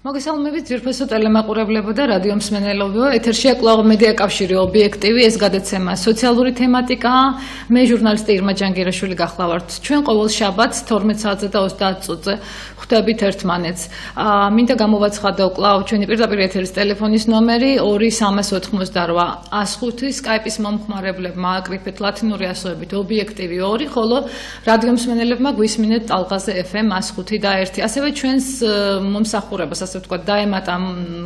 მოგესალმებით ძვირფასო ტელემაყურებლებო და რადიო მსმენელებო. ეთერშია კვლავ მედია კავშირი ობიექტივი, ეს გადაცემა სოციალური თემატიკაა. მე ჟურნალისტი ირმა ჯანგირაშვილი გახლავართ. ჩვენ ყოველ შაბათს 12 საათზე და 30 წუთზე ხვდებით ერთმანეთს. მინდა გამოვაცხადო კვლავ ჩვენი პირდაპირ ეთერის ტელეფონის ნომერი 2388 105 სკაიპის მომხმარებლებმა აკრიფეთ ლათინური ასოებით ობიექტივი 2, ხოლო რადიო მსმენელებმა გვისმინეთ ტალღაზე FM 105 და 1. ასევე ჩვენს მომსახურებას ასე ვთქვათ, დაემატა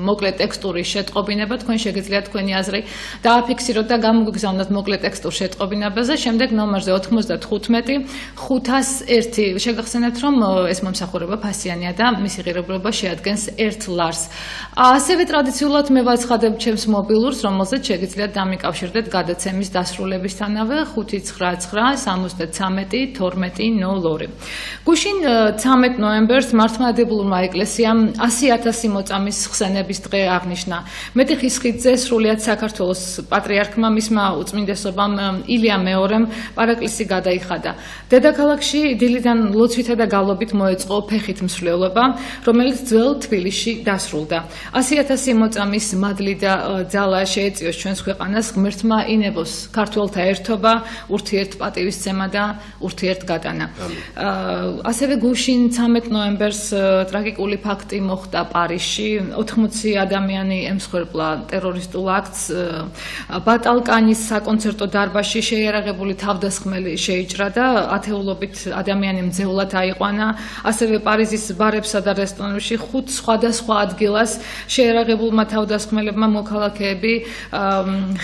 მოკლე ტექსტური შეტყობინება, თქვენ შეგიძლიათ თქვენი აზრი დააფიქსიროთ და გამოგგზავნოთ მოკლე ტექსტურ შეტყობინებაზე. შემდეგ ნომერზე 95 501 შეგახსენებთ, რომ ეს მომსახურება ფასიანია და მისი ღირებულება შეადგენს 1 ლარს. ასევე ტრადიციულად მე ვაცხადებ ჩემს მობილურს, რომელზეც შეგიძლიათ დამიკავშირდეთ გადაცემის დასრულებისთანავე 599 73 12 02. გუშინ 13 ნოემბერს მართლმადიდებლურმა ეკლესიამ 100,000 მოწამის ხსენების დღე აღნიშნა. მეტი ხისხიძე სრულიად საქართველოს პატრიარქმა მისმა უწმინდესობამ ილია მეორემ პარაკლისი გადაიხადა. დედაქალაქში დილიდან ლოცვითა და გალობით მოეწყო ფეხით მსვლელობა, რომელიც ძველ თბილისში დასრულდა. 100,000 მოწამის მადლი და ძალა შეეწიოს ჩვენს ქვეყანას ღმერთმა ინებოს ქართველთა ერთობა, ურთიერთპატივისცემა და ურთიერთგატანა. ასევე გუშინ 13 ნოემბერს ტრაგიკული ფაქტი მოხდა პარიზში. 80 ადამიანი ემსხვერპლა ტერორისტულ აქტს. ბატალკანის საკონცერტო დარბაზში შეიარაღებული თავდასხმელი შეიჭრა და ათეულობით ადამიანი მძევლად აიყვანა. ასევე პარიზის ბარებსა და რესტორნებში 5 სხვადასხვა ადგილას შეიარაღებულმა თავდასხმელებმა მოქალაქეები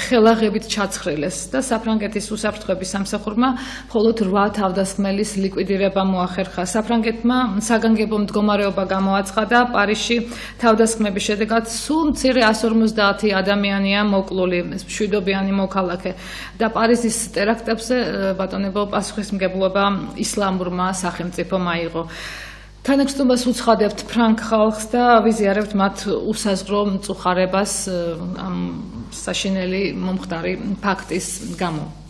ხელაღებით ჩაცხრილეს და საფრანგეთის უსაფრთხოების სამსახურმა მხოლოდ 8 თავდასხმელის ლიკვიდირება მოახერხა. საფრანგეთმა საგანგებო მდგომარეობა გამოაცხადა. პარიზში თავდასხმების შედეგად სულ მცირე 150 ადამიანია მოკლული, მშვიდობიანი მოქალაქე და პარიზის ტერაქტებზე ბატონებო პასუხისმგებლობა ისლამურმა სახელმწიფომ აიღო. თანაგზნობას უცხადებთ ფრანგ ხალხს და ვიზიარებთ მათ უსაზღვრო მწუხარებას ამ საშინელი მომხდარი ფაქტის გამო.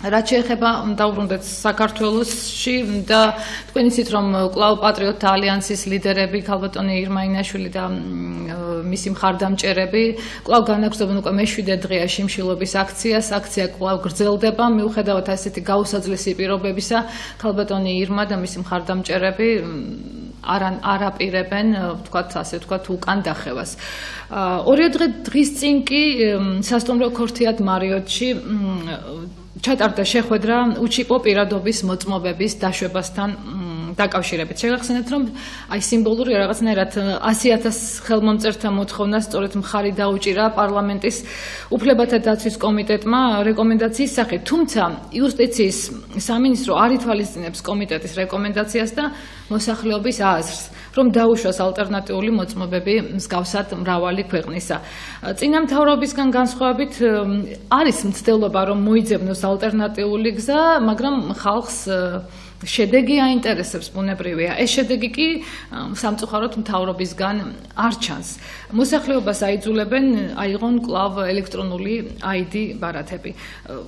რაც შეეხება დაუბრუნდეთ საქართველოსში და თქვენ იცით რომ კვლავ პატრიოტთა ალიანსის ლიდერები ქალბატონი ირმა ინაშვილი და მისი მხარდამჭერები კვლავ განაგრძობენ უკვე მე-7 დღეა შიმშილობის აქციას. აქცია კვლავ გრძელდება მიუხედავად ასეთი გაუსაძლესი პირობებისა. ქალბატონი ირმა და მისი მხარდამჭერები არაპირებენ ვთქვათ უკან დახევას. 2 დღის წინ კი სასტუმრო ქორთიად მარიოტში ჩატარდა შეხვედრა უჩიპო პირადობის მოწმობების დაშვებასთან დაკავშირებით. შეგახსენებთ, რომ აი სიმბოლური რაღაცნაირად 100,000 ხელმომწერთა მოთხოვნას სწორედ მხარი დაუჭირა პარლამენტის უფლებათა დაცვის კომიტეტმა რეკომენდაციის სახით. თუმცა იუსტიციის სამინისტრო არ ითვალისწინებს კომიტეტის რეკომენდაციას და მოსახლეობის აზრს, რომ დაუშვას ალტერნატიული მოწმობები მსგავსად მრავალი ქვეყნისა. წინა მთავრობისგან განსხვავებით არის მცდელობა, რომ მოიძებნოს ალტერნატიული გზა, მაგრამ ხალხს შედეგი აინტერესებს ბუნებრივია. ეს შედეგი კი სამწუხაროდ მთავრობისგან არ ჩანს. მოსახლეობას აიძულებენ აიღონ კვლავ ელექტრონული ID ბარათები.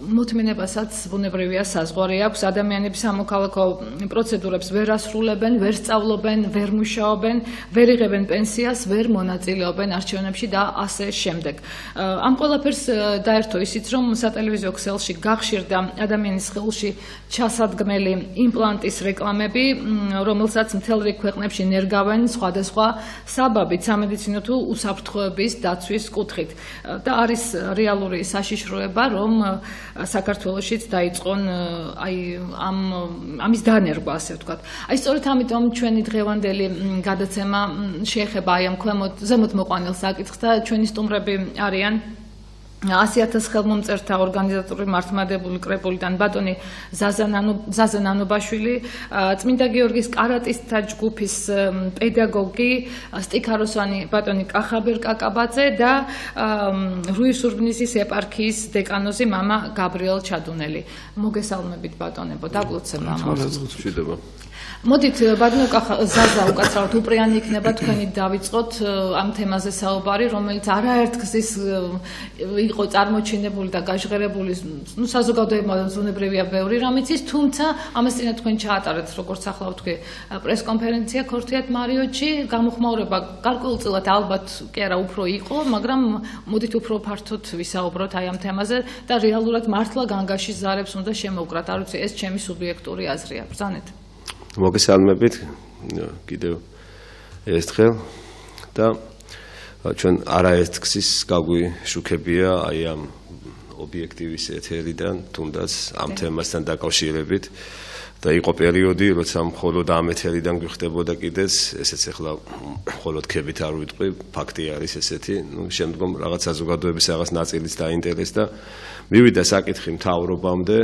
მოთმინებასაც ბუნებრივია საზღვარი აქვს. ადამიანები სამოქალაქო პროცედურებს ვერ ასრულებენ, ვერ სწავლობენ, ვერ მუშაობენ, ვერ იღებენ პენსიას, ვერ მონაწილეობენ არჩევნებში და ასე შემდეგ. ამ ყველაფერს დაერთო ისიც, რომ სატელევიზიო ქსელში გახშირდა ადამიანის ხელში ჩასადგმელი იმპლანტის რეკლამები, რომელსაც მთელ რიგ ქვეყნებში ნერგავენ სხვადასხვა საბაბით სამედიცინო თუ უსაფრთხოების დაცვის კუთხით. და არის რეალური საშიშროება, რომ საქართველოშიც დაიწყონ აი ამის დანერგვა, ასე ვთქვათ. აი სწორედ ამიტომ ჩვენი დღევანდელი გადაცემა შეეხება აი ამ ზემოთ მოყვანილ საკითხს და ჩვენი სტუმრები არიან 100,000 ხელმომწერთა ორგანიზატორი მართლმადიდებლური კრებულიდან ბატონი ზაზა ნანობაშვილი, წმინდა გიორგის კარატისტთა ჯგუფის პედაგოგი სტიქაროსანი ბატონი კახაბერ კაკაბაძე და რუის-ურბნისის ეპარქიის დეკანოზი მამა გაბრიელ ჩადუნელი. მოგესალმებით ბატონებო, დაგლოცება. მოდით ბადნოკა ზაზა უკაცრავად უპრიანი იქნება თქვენი დავიწყოთ ამ თემაზე საუბარი, რომელიც არაერთ გზის იყო წარმოჩინებული და გაჟღერებული, ну საზოგადოება ზონებრივია ბევრი რამიცის, თუმცა ამას წინა თქვენ ჩაატარეთ, როგორც ახლა ვთქვი, პრესკონფერენცია ქორთიათ მარიოტში, გამოხმაურება გარკვეულწილად ალბათ კი არა უფრო იყო, მაგრამ მოდით უფრო ფართოდ ვისაუბროთ აი ამ თემაზე და რეალურად მართლა განგაში ზარებს უნდა შემოუკრათ, არ ვიცი, ეს ჩემი სუბიექტური აზრია. ბრძანეთ. მოგესალმებით კიდევ ერთხელ და ჩვენ არაერთ გზის გაგვიშუქებია აი ამ ობიექტივის ეთერიდან თუნდაც ამ თემასთან დაკავშირებით და იყო პერიოდი, როცა მხოლოდ ამ ეთერიდან გვიხდებოდა კიდეც, ესეც ახლა მხოლოდ ქებით არ ვიტყვი, ფაქტი არის ესეთი, ну შემდგომ რაღაც საზოგადოების რაღაც ნაწილიც დაინტერესდა. მივიდა საკითხი მთავრობამდე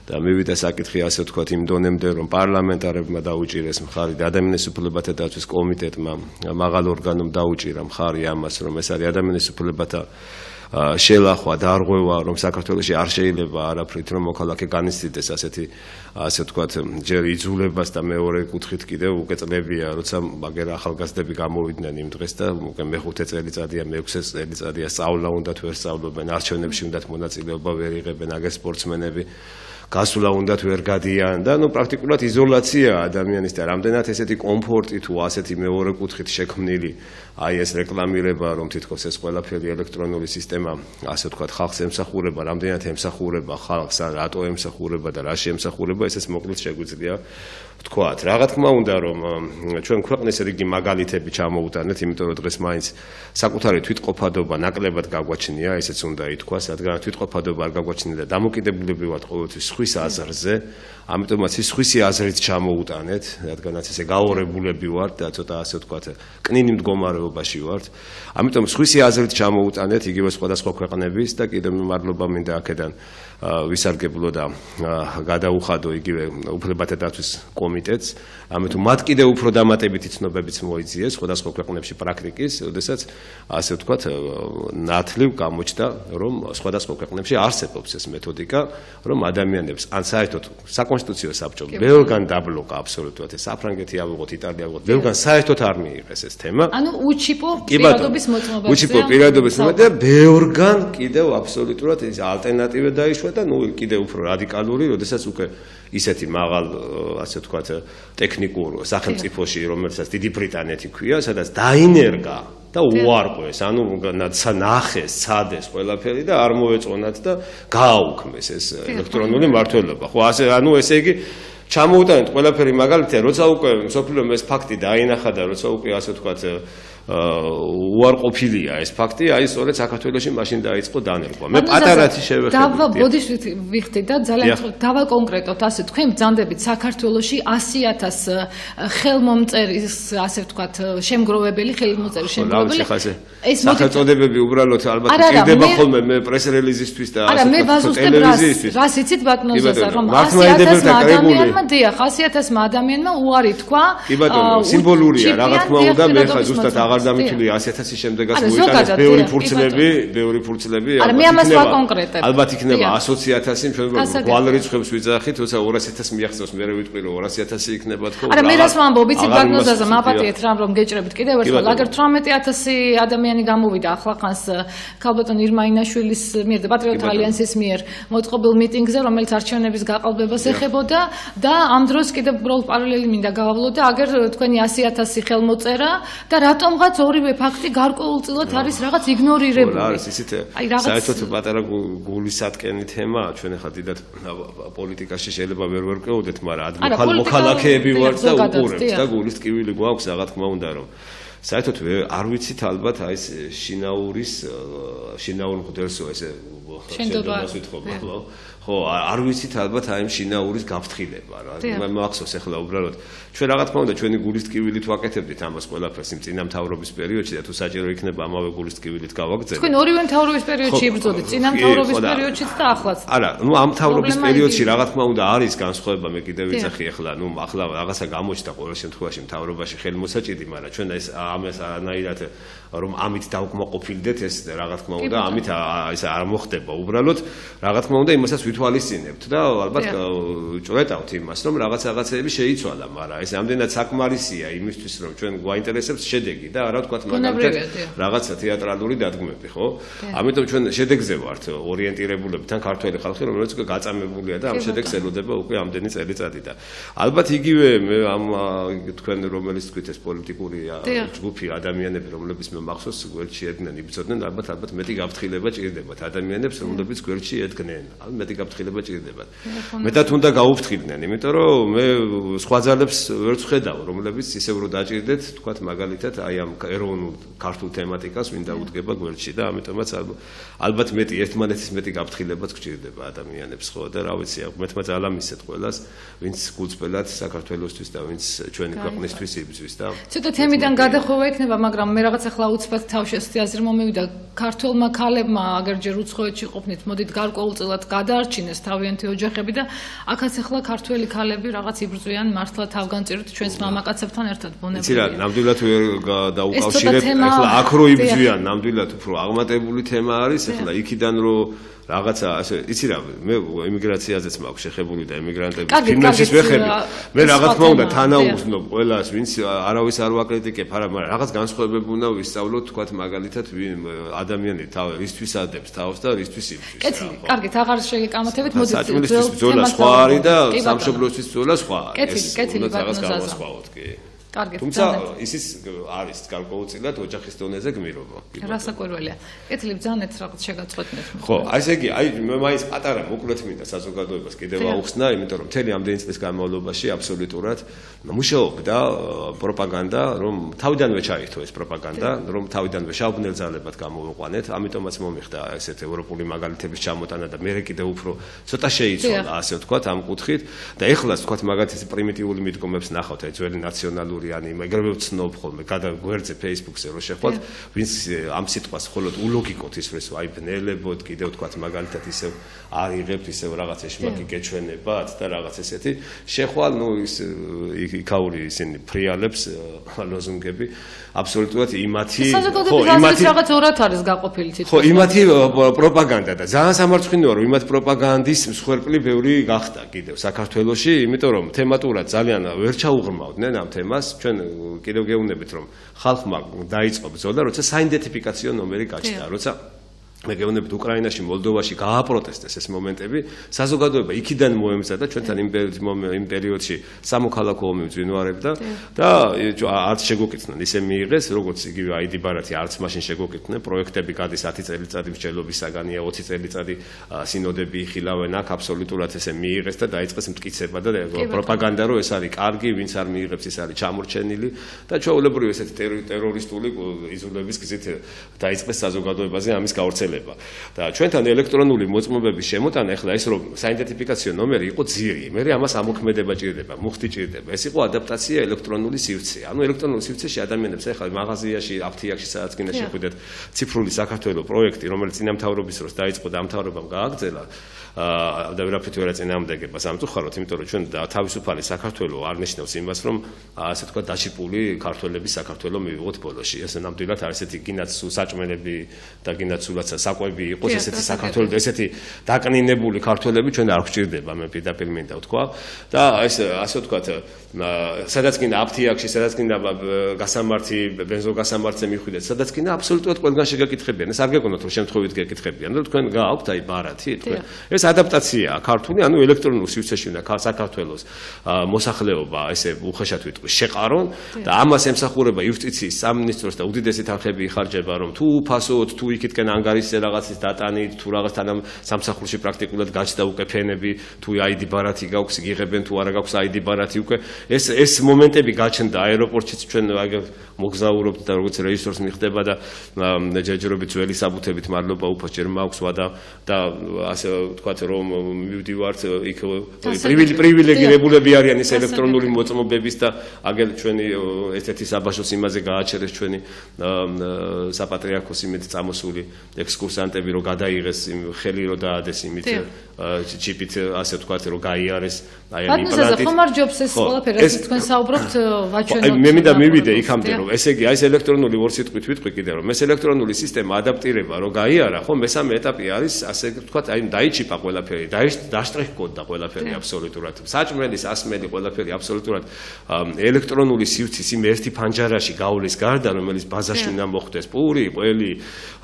და მივიდა საკითხი ასე ვთქვათ იმ დონემდე, რომ პარლამენტარებმა დაუჭირეს მხარი და ადამიანის უფლებათა დაცვის კომიტეტმა, მაღალ ორგანომ დაუჭირა მხარი ამას, რომ ეს არის ადამიანის უფლებათა შელახვა და არღვევა, რომ საქართველოში არ შეიძლება არაფრით რომ მოქალაქე განიცდიდეს ასეთი ასე ვთქვათ ჯერ იძულებას და მეორე კუთხით კიდევ უკვე წლებია, როცა მაგერ ახალგაზრდები გამოვიდნენ იმ დღეს და უკვე მე-5 წელიწადია, მე-6 წელიწადია სწავლა უნდათ ვერ სწავლობენ, არჩევნებში უნდათ მონაწილეობა ვერ იღებენ, აგერ სპორტსმენები გასვლა უნდათ ვერ გადიან და პრაქტიკულად იზოლაცია ადამიანის და რამდენად ესეთი კომფორტი თუ ასეთი მეორე კუთხით შექმნილი აი ეს რეკლამირება რომ თითქოს ეს ყველაფერი ელექტრონული სისტემა ასე ვთქვათ ხალხს ემსახურება, რამდენად ემსახურება ხალხს, რატო ემსახურება და რა შეემსახურება, ესეც მოკლედ შეგვიძლია ვთქვათ. რა თქმა უნდა რომ ჩვენ ქვეყნის რიგი მაგალითები ჩამოუტანეთ, იმიტომ რომ დღეს მაინც საკუთარი თვითყოფადობა ნაკლებად გაგვაჩნია, ესეც უნდა ითქვას, რადგან თვითყოფადობა არ გაგვაჩნია და დამოკიდებულები ვართ ყოველთვის სხვის აზრზე, ამიტომაც ის სხვისი აზრით ჩამოუტანეთ, რადგანაც ესე გაორებულები ვართ და ცოტა ასე ვთქვათ, კნინი მდგომარეობაში ვართ. ამიტომ სხვისი აზრით ჩამოუტანეთ იგივე სხვადასხვა ქვეყნების და კიდევ მადლობა მინდა აქედან ვისარგებლო და გადაუხადო იგივე უფლებათა დაცვის კომიტეტს, ამიტომ მათ კიდევ უფრო დამატებითი ცნობებიც მოიძიეს სხვადასხვა ქვეყნებში პრაქტიკის, როდესაც ასე ვთქვათ, ნათლივ გამოჩნდა, რომ სხვადასხვა ქვეყნებში არსებობს ეს მეთოდიკა, რომ ადამიანებს ან საერთოდ საკონსტიტუციო საბჭომ ბევრგან დაბლოკა აბსოლუტურად ეს საფრანგეთი ავიღოთ, იტალია ავიღოთ, ბევრგან საერთოდ არ მიიღეს ეს თემა. ანუ უჩიპო პირადობის მოწმობებზე. უჩიპო პირადობის მოწმობებზე და ბევრგან კიდევ აბსოლუტურად ეს ალტერნატივა დაიშვა და ნუ კიდევ უფრო რადიკალური, როდესაც უკვე ისეთი მაღალ ასე ვთქვათ ტექნიკურ სახელმწიფოში, რომელსაც დიდი ბრიტანეთი ქვია, სადაც დაინერგა და უარყვეს, ანუ ნახეს, ცადეს ყველაფერი და არ მოეწონათ და გააუქმეს ეს ელექტრონული მმართველობა. ხო, ასე ანუ ესე იგი ჩამოუტანეთ ყველაფერი მაგალითად, როცა უკვე მსოფლიომ ეს ფაქტი დაინახა და როცა უკვე ასე ვთქვათ უარყოფილია ეს ფაქტი, აი სწორედ საქართველოში მაშინ დაიწყო დანერგვა. მე პატარათი შევეხები. დავა ბოდიშ ვიხდი და ძალიან დავა კონკრეტოთ, ასე თქვენ ბრძანდებით საქართველოში 100,000 ხელმომწერის, ასე ვთქვათ, შემგროვებელი ხელმომწერი შემგროვებელი. ეს სახელწოდებები უბრალოდ ალბათ ჭირდება ხოლმე მე პრეს-რელიზისთვის და ასე ვთქვათ ტელევიზიისთვის. რას იცით ბატონოზაზა, რომ 100,000 ადამიანმა დიახ, 100,000 ადამიანმა უარი თქვა. კი ბატონო, სიმბოლურია, რა თქმა უნდა, მე ხა ზუსტად აღარ დამითვლი 100,000 შემდეგაც მოიტანეს ბევრი ფურცლები, ალბათ იქნება 100,000, ჩვენ გვალ რიცხვებს ვიძახით, თორსა 200,000 მიაღწევს, მე ვიტყვი რომ 200,000 იქნება თქო. არა, მე რას ვამბობ, იცით ბატონოზაზა, მაპატიეთ რამ რომ გეჭრებით კიდევ ერთხელ, აგერ 18,000 ადამიანი გამოვიდა ახლახანს ქალბატონ ირმაინაშვილის მიერ და პატრიოტთა ალიანსის მიერ მოწყობილ მიტინგზე, რომელიც არჩევნების გაყალბებას ეხებოდა და ამ დროს კიდევ უბრალოდ პარალელი მინდა გავავლო და აგერ თქვენი 100,000 ხელმოწერა და რატომღაც ორივე ფაქტი გარკვეულწილად არის რაღაც იგნორირებული. არის ისეთ საერთოდ პატარა გულისატკენი თემა, ჩვენ ახლა დიდად პოლიტიკაში შეიძლება ვერ ვერკვეოდეთ, მაგრამ მოქალაქეები ვართ და უყურებთ და გულის ტკივილი გვაქვს, რა თქმა უნდა, რომ საერთოდ არ ვიცით ალბათ აი ეს შინაურ მღვდელსო ესე შენდობას ვითხოვ, ხო, არ ვიცით ალბათ აი ამ შინაურის გაფრთხილება რა. მე მახსოვს ახლა უბრალოდ ჩვენ რა თქმა უნდა ჩვენი გულის ტკივილით ვაკეთებდით ამას ყველაფერს იმ წინა მთავრობის პერიოდში და თუ საჭირო იქნება ამავე გულის ტკივილით გავაგრძელოთ. თქვენ ორივე მთავრობის პერიოდში იბრძოდით, წინა მთავრობის პერიოდშიც და ახლაც. არა, ნუ ამ მთავრობის პერიოდში რა თქმა უნდა არის განსხვავება, მე კიდევ ვიძახი ახლა, ნუ ახლა რაღაცა გამოჩნდა ყოველ შემთხვევაში მთავრობაში ხელმოსაჭიდი, მაგრამ ჩვენ ეს ამას არანაირად რომ ამით დავკმაყოფილდეთ ეს რა თქმა უნდა ამით ეს არ მოხდება უბრალოდ რა თქმა უნდა იმასაც ვითვალისწინებთ და ალბათ ჭრეტავთ იმას რომ რაღაცეები შეიცვალა მაგრამ ეს ამდენად საკმარისია იმისთვის რომ ჩვენ გვაინტერესებს შედეგი და არა ვთქვათ მაგალითად რაღაცა თეატრალური დადგმები ხო ამიტომ ჩვენ შედეგზე ვართ ორიენტირებულები თან ქართველი ხალხი რომელიც უკვე გაწამებულია და ამ შედეგს ელოდება უკვე ამდენი წელიწადი და ალბათ იგივე ამ თქვენ რომელიც თქვით ეს პოლიტიკური ჯგუფი ადამიანები რომლებიც მახსოვს გვერდში ედგნენ იბრძოდნენ ალბათ მეტი გაფრთხილება ჭირდებათ ადამიანებს რომლებიც გვერდში ედგნენ მეტი გაფრთხილება ჭირდებათ მეტად უნდა გაუფრთხილდნენ იმიტომ რომ მე სხვა ძალებს ვერ ვხედავ რომლებიც ისევ რო დაჭირდეთ თქვათ მაგალითად აი ამ ეროვნულ ქართულ თემატიკას ვინ დაუდგება გვერდში და ამიტომაც ალბათ მეტი ერთმანეთის მეტი გაფრთხილებაც გჭირდება ადამიანებს ხო და რა ვიცი მეტმა ძალა მისცეთ ყველას ვინც გულწრფელად საქართველოსთვის და ვინც ჩვენი ქვეყნისთვის იბრძვის და ცოტა თემიდან გადახვევა იქნება მაგრამ მე რაღაც ახლა უცბად თავშესწი აზრი მომივიდა ქართველმა ქალებმა აგერ ჯერ უცხოეთში ყოფნით მოდით გარკვეულწილად გადაარჩინეს თავიანთი ოჯახები და აქაც ახლა ქართველი ქალები რაღაც იბრძვიან მართლა თავგანწირვით ჩვენს მამაკაცებთან ერთად ბუნებრივია იცი რა ნამდვილად ვერ დაუკავშირებ ახლა აქ რო იბრძვიან ნამდვილად უფრო აღმატებული თემა არის ახლა იქიდან რო რაღაცა ასე იცი რა მე ემიგრაციაზეც მაქვს შეხებული და ემიგრანტების ფილმებშიც ვეხები მე რა თქმა უნდა თანაუგრძნობ ყველას ვინც არავის არ ვაკრიტიკებ არა მაგრამ რაღაც განსხვავებები უნდა ვისწავლოთ თქვათ მაგალითად ადამიანი რისთვის ადებს თავს და რისთვის იბრძვის კეთილი კარგით აღარ შეგეკამათებით მოდით საჭმელისთვის ბრძოლა სხვა არის და სამშობლოსთვის ბრძოლა სხვა არის კეთილი რაღაც განსხვავოთ კი კარგით თუმცა ისიც არის გარკვეულწილად ოჯახის დონეზე გმირობა რასაკვირველია კეთილი ბრძანეთ რაღაც შეგაწყვეტნეთ ხო აი ესე იგი აი მე მაინც პატარა მოკლედ მინდა საზოგადოებას კიდევ აუხსნა იმიტომ რომ მთელი ამდენი წლის განმავლობაში აბსოლუტურად მუშაობდა პროპაგანდა რომ თავიდანვე ჩაირთო ეს პროპაგანდა რომ თავიდანვე შავბნელ ძალებად გამოვიყვანეთ ამიტომაც მომიხდა ესეთ ევროპული მაგალითების ჩამოტანა და მე კიდევ უფრო ცოტა შეიცვალა ასე ვთქვათ ამ კუთხით და ეხლაც ვთქვათ მაგალითად პრიმიტიული მიდგომებს ნახავთ აი ძველი ნაციონალური ეგრევე ვცნობ ხოლმე გადაგვერდზე Facebook-ზე რო შეხვდათ ვინც ამ სიტყვას მხოლოდ ულოგიკოთ ისვრეს აი ბნელებოდ კიდევ თქვათ მაგალითად ისევ არიღებთ ისევ რაღაც ეშმაკი გეჩვენებათ და რაღაც ესეთი შეხვალ ნუ ის იქაური ისინი ფრიალებს ლოზუნგები აბსოლუტურად იმათი ხო იმათი რაღაც ორად არის გაყოფილი თითქოს ხო იმათი პროპაგანდა და ძალიან სამარცხვინოა რომ იმათ პროპაგანდის მსხვერპლი ბევრი გახდა კიდევ საქართველოში იმიტომ რომ თემატურად ძალიან ვერ ჩაუღრმავდნენ ამ თემას ჩვენ კიდევ გეუბნებით რომ ხალხმა დაიწყო ბრძოლა როცა საიდენტიფიკაციო ნომერი გაჩნდა როცა მე გეუბნებით უკრაინაში მოლდოვაში გააპროტესტეს ეს მომენტები საზოგადოება იქიდან მოემზადა ჩვენთან იმ პერიოდში სამოქალაქო ომი ვძვინვარებდა და არც შეგუკითხნენ ისე მიიღეს როგორც იგივე აიდი ბარათი არც მაშინ შეგუკითხნენ პროექტები გადის 10 წელიწადი მსჯელობისაგანია 20 წელიწადი სინოდები იხილავენ აქ აბსოლუტურად ესე მიიღეს და დაიწყეს მტკიცება და პროპაგანდა რომ ეს არის კარგი ვინც არ მიიღებს ის არის ჩამორჩენილი და ჩვეულებრივ ესეთი ტერორისტული იზოლების გზით დაიწყეს საზოგადოებაზე ამის გავრცელება და ჩვენთან ელექტრონული მოწმობების შემოტანა ახლა ეს რომ საიდენტიფიკაციო ნომერი იყო ძირი მე ამას ამოქმედება ჭირდება მუხტი ჭირდება ეს იყო ადაპტაცია ელექტრონული სივრცე ანუ ელექტრონულ სივრცეში ადამიანებს ახლა მაღაზიაში აფთიაქში სადაც კიდე შეხვიდეთ ციფრული საქართველოს პროექტი რომელიც წინამთავრობის დროს დაიწყო და ამ მთავრობამ გააგრძელა და ვერაფრით ვერ ეწინააღმდეგება სამწუხაროდ იმიტომ რომ ჩვენ თავისუფალი საქართველოს არ ნიშნავს იმას რომ ასე თქვა დაჭირებული ქართველების საქართველოს მივიღოთ ბოლოში ეს ნამდვილად არის ესეთი გინაც საჭმელები და გინაც სულაც საკვები იყოს ესეთი საქართველოს ესეთი დაკნინებული ქართველები ჩვენ არ გვჭირდება მე პირდაპირ მინდა ვთქვა და ეს ასე ვთქვათ სადაც კიდე აფთიაქში სადაც კიდე გასამართი ბენზოგასამართზე მიხვიდეთ სადაც კიდე აბსოლუტურად ყველგან შეგაკითხებიან ეს არ გეკონოთ რომ შემთხვევით გეკითხებიან რომ თქვენ გააქვთ აი ბარათი თქვენ ეს ადაპტაციაა ქართული ანუ ელექტრონულ სივრცეში უნდა საქართველოს მოსახლეობა ესე უხეშად ვიტყვი შეყარონ და ამას ემსახურება იუსტიციის სამინისტროს და უდიდესი თანხები იხარჯება რომ თუ უფასოდ თუ იქითკენ ანგარიშზე რაღაცის დატანით თუ რაღაც თანამ სამსახურში პრაქტიკულად გაჩნდა უკვე ფენები თუ აიდი ბარათი გაქვს იღებენ თუ არა გაქვს აიდი ბარათი უკვე ეს მომენტები გაჩნდა აეროპორტშიც ჩვენ მოგზაურობთ და როგორც რეჟისორს მიხდება და ჯერჯერობით ძველი საბუთებით მადლობა უფას ჯერ მაქვს ვადა და ასე ვთქვათ რომ მივდივართ იქ პრივილეგირებულები არიან ეს ელექტრონული მოწმობების და აგერ ჩვენი ერთ-ერთი საბაჟოს იმაზე გააჩერეს ჩვენი საპატრიარქოს იმით წამოსული კურსანტები რომ გადაიღეს ხელი რომ დაადეს იმით ჩიპით ასე ვთქვათ რომ გაიარეს აი ამ იმპლანტით. ხომ არ ჯობს ეს ყველაფერი რაც თქვენ საუბრობთ ვაჩვენოთ. მე მინდა მივიდე იქამდე რომ ესე იგი აი ეს ელექტრონული ორ სიტყვით ვიტყვი კიდე რომ ეს ელექტრონული სისტემა ადაპტირება რომ გაიარა ხო მესამე ეტაპი არის ასე ვთქვათ აი დაიჩიპა ყველაფერი დაშტრიხკოდდა ყველაფერი აბსოლუტურად საჭმელის ასმელი ყველაფერი აბსოლუტურად ელექტრონული სივრცის იმ ერთი ფანჯარაში გავლის გარდა რომელიც ბაზაში უნდა მოხდეს პური ყველი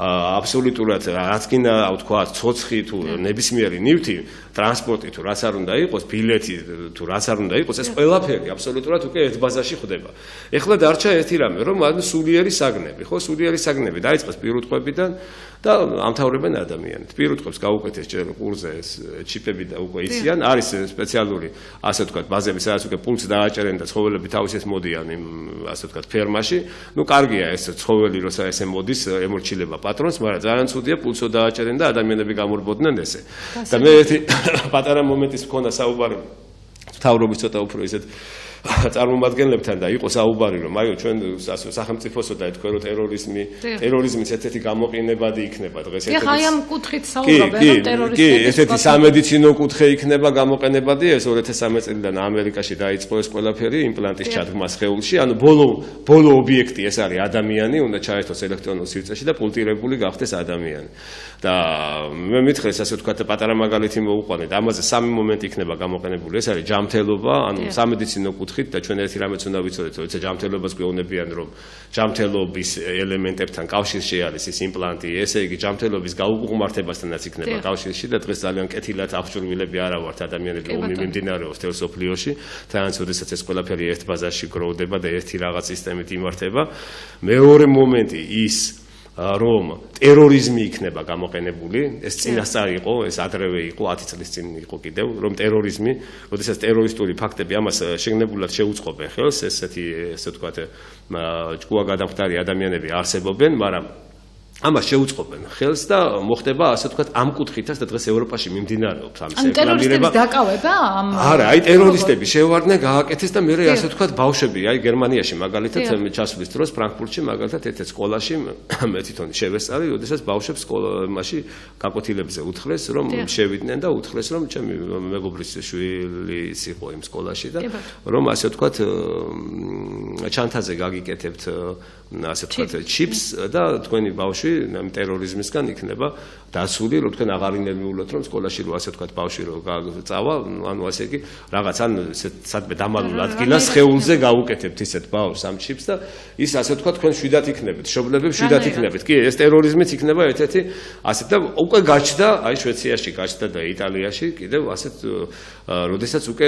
აბსოლუტურად რაც კიდე ვთქვათ ცოცხი თუ ნებისმიერი ნივთი ტრანსპორტი თუ რაც არ უნდა იყოს ბილეთი თუ რაც არ უნდა იყოს ეს ყველაფერი აბსოლუტურად უკვე ერთ ბაზაში ხდება. ეხლა დარჩა ერთი რამე რომ სულიერი საგნები ხო სულიერი საგნები დაიწყეს პირუტყვებიდან და ამთავრებენ ადამიანით. პირუტყვებს გაუკეთეს ჯერ ყურზე ეს ჩიპები და უკვე იციან არის სპეციალური ასე ვთქვათ ბაზები სადაც უკვე პულს დააჭერენ და ცხოველები თავისით მოდიან იმ ასე ვთქვათ ფერმაში. ნუ კარგია ეს ცხოველი როცა ესე მოდის ემორჩილება პატრონს, მაგრამ ძალიან ცუდია პულსო დააჭერენ და ადამიანები გამორბოდნენ ესე. და მე ერთი პატარა მომენტის მქონდა საუბარი მთავრობის ცოტა უფრო ისეთ წარმომადგენლებთან და იყო საუბარი რომ აიო ჩვენ სახელმწიფოსო და ეთქვენ რომ ტერორიზმის ერთ-ერთი გამოყენებადი იქნება დღეს ერთ-ერთი კი აი ამ კუთხით საუბრობენ რომ ტერორიზმი კი ერთ-ერთი სამედიცინო კუთხე იქნება გამოყენებადი ეს 2013 წლიდან ამერიკაში დაიწყო ეს ყველაფერი იმპლანტის ჩადგმა სხეულში ანუ ბოლო ობიექტი ეს არის ადამიანი უნდა ჩაერთოს ელექტრონულ სივრცეში და პულტირებული გახდეს ადამიანი და მე მითხრეს ასე ვთქვათ პატარა მაგალითი მოვუყვანეთ ამაზე სამი მომენტი იქნება გამოყენებული ეს არის ჯამთელობა ანუ სამედიცინო კუთხით და ჩვენ ერთი რამეც უნდა ვიცოდეთ რომ ეს ჯამთელობას გვეუბნებიან რომ ჯამთელობის ელემენტებთან კავშირში არის ეს იმპლანტი ესე იგი ჯამთელობის გაუყუმართებასთანაც იქნება კავშირში და დღეს ძალიან კეთილად აღჭურვილები არა ვართ ადამიანები ომი მიმდინარეობს თელ სოფლიოში თანაც ოდესაც ეს ყველაფერი ერთ ბაზაში გროვდება და ერთი რაღაც სისტემით იმართება მეორე მომენტი ის რომ ტერორიზმი იქნება გამოყენებული, ეს წინასწარ იყო, ეს ადრევე იყო, 10 წლის წინ იყო კიდევ, რომ ტერორიზმი, როდესაც ტერორისტული ფაქტები ამას შეგნებულად შეუწყობენ ხელს, ესეთი, ესე ვთქვათ, ჭკუა გადამხდარი ადამიანები არსებობენ, მაგრამ ამას შეუწყობენ ხელს და მოხდება ასე ვთქვათ ამ კუთხითაც და დღეს ევროპაში მიმდინარეობს ამის რეკლამირება. დაკავება ამ არა, აი ტერორისტები შევარდნენ, გააკეთეს და მე ასე ვთქვათ ბავშვები, აი გერმანიაში მაგალითად ჩასვლის დროს ფრანკფურტში მაგალითად ერთ-ერთ სკოლაში მე თვითონ შევესწარი, როდესაც ბავშვებს სკოლაში გაკვეთილებზე უთხრეს, რომ შევიდნენ და უთხრეს, რომ ჩემი მეგობრის შვილიც იყო იმ სკოლაში და რომ ასე ვთქვათ ჩანთაზე გაგიკეთებთ ასე ვთქვათ ჩიპს და თქვენი ბავშვი ტერორიზმისგან იქნება დაცული, რომ თქვენ აღარ ინერვიულოთ, რომ სკოლაში რო ასე ვთქვათ ბავშვი რო წავა, ანუ ასე იგი რაღაც ან სადმე დამალულ ადგილას ხეულზე გაუკეთებთ ისეთ ბავშვს ამ ჩიპს და ის ასე ვთქვათ თქვენ შვიდად იქნებით, მშობლები შვიდად იქნებით. კი, ეს ტერორიზმიც იქნება ერთ-ერთი ასე და უკვე გაჩნდა, აი შვეიცარიაში გაჩნდა და იტალიაში კიდევ ასეთ როდესაც უკვე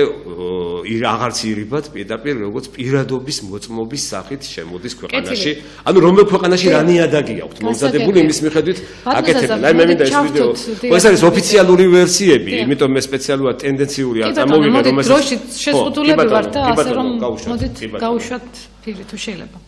აღარც ირიბად პირდაპირ როგორც პირადობის მოწმობის სახით შემოდის ქვეყანაში. ანუ რომელ ქვეყანაში რა ნიადაგი აქვთ მომზადებული იმის მიხედვით აკეთებენ. აი მე მინდა ეს ვიდეო. ეს არის ოფიციალური ვერსიები, იმიტომ მე სპეციალურად ტენდენციური არ წამოვიღე რომ ეს დროშით შეზღუდულები ვარ და ასე რომ მოდით გავუშვათ ფირი თუ შეიძლება.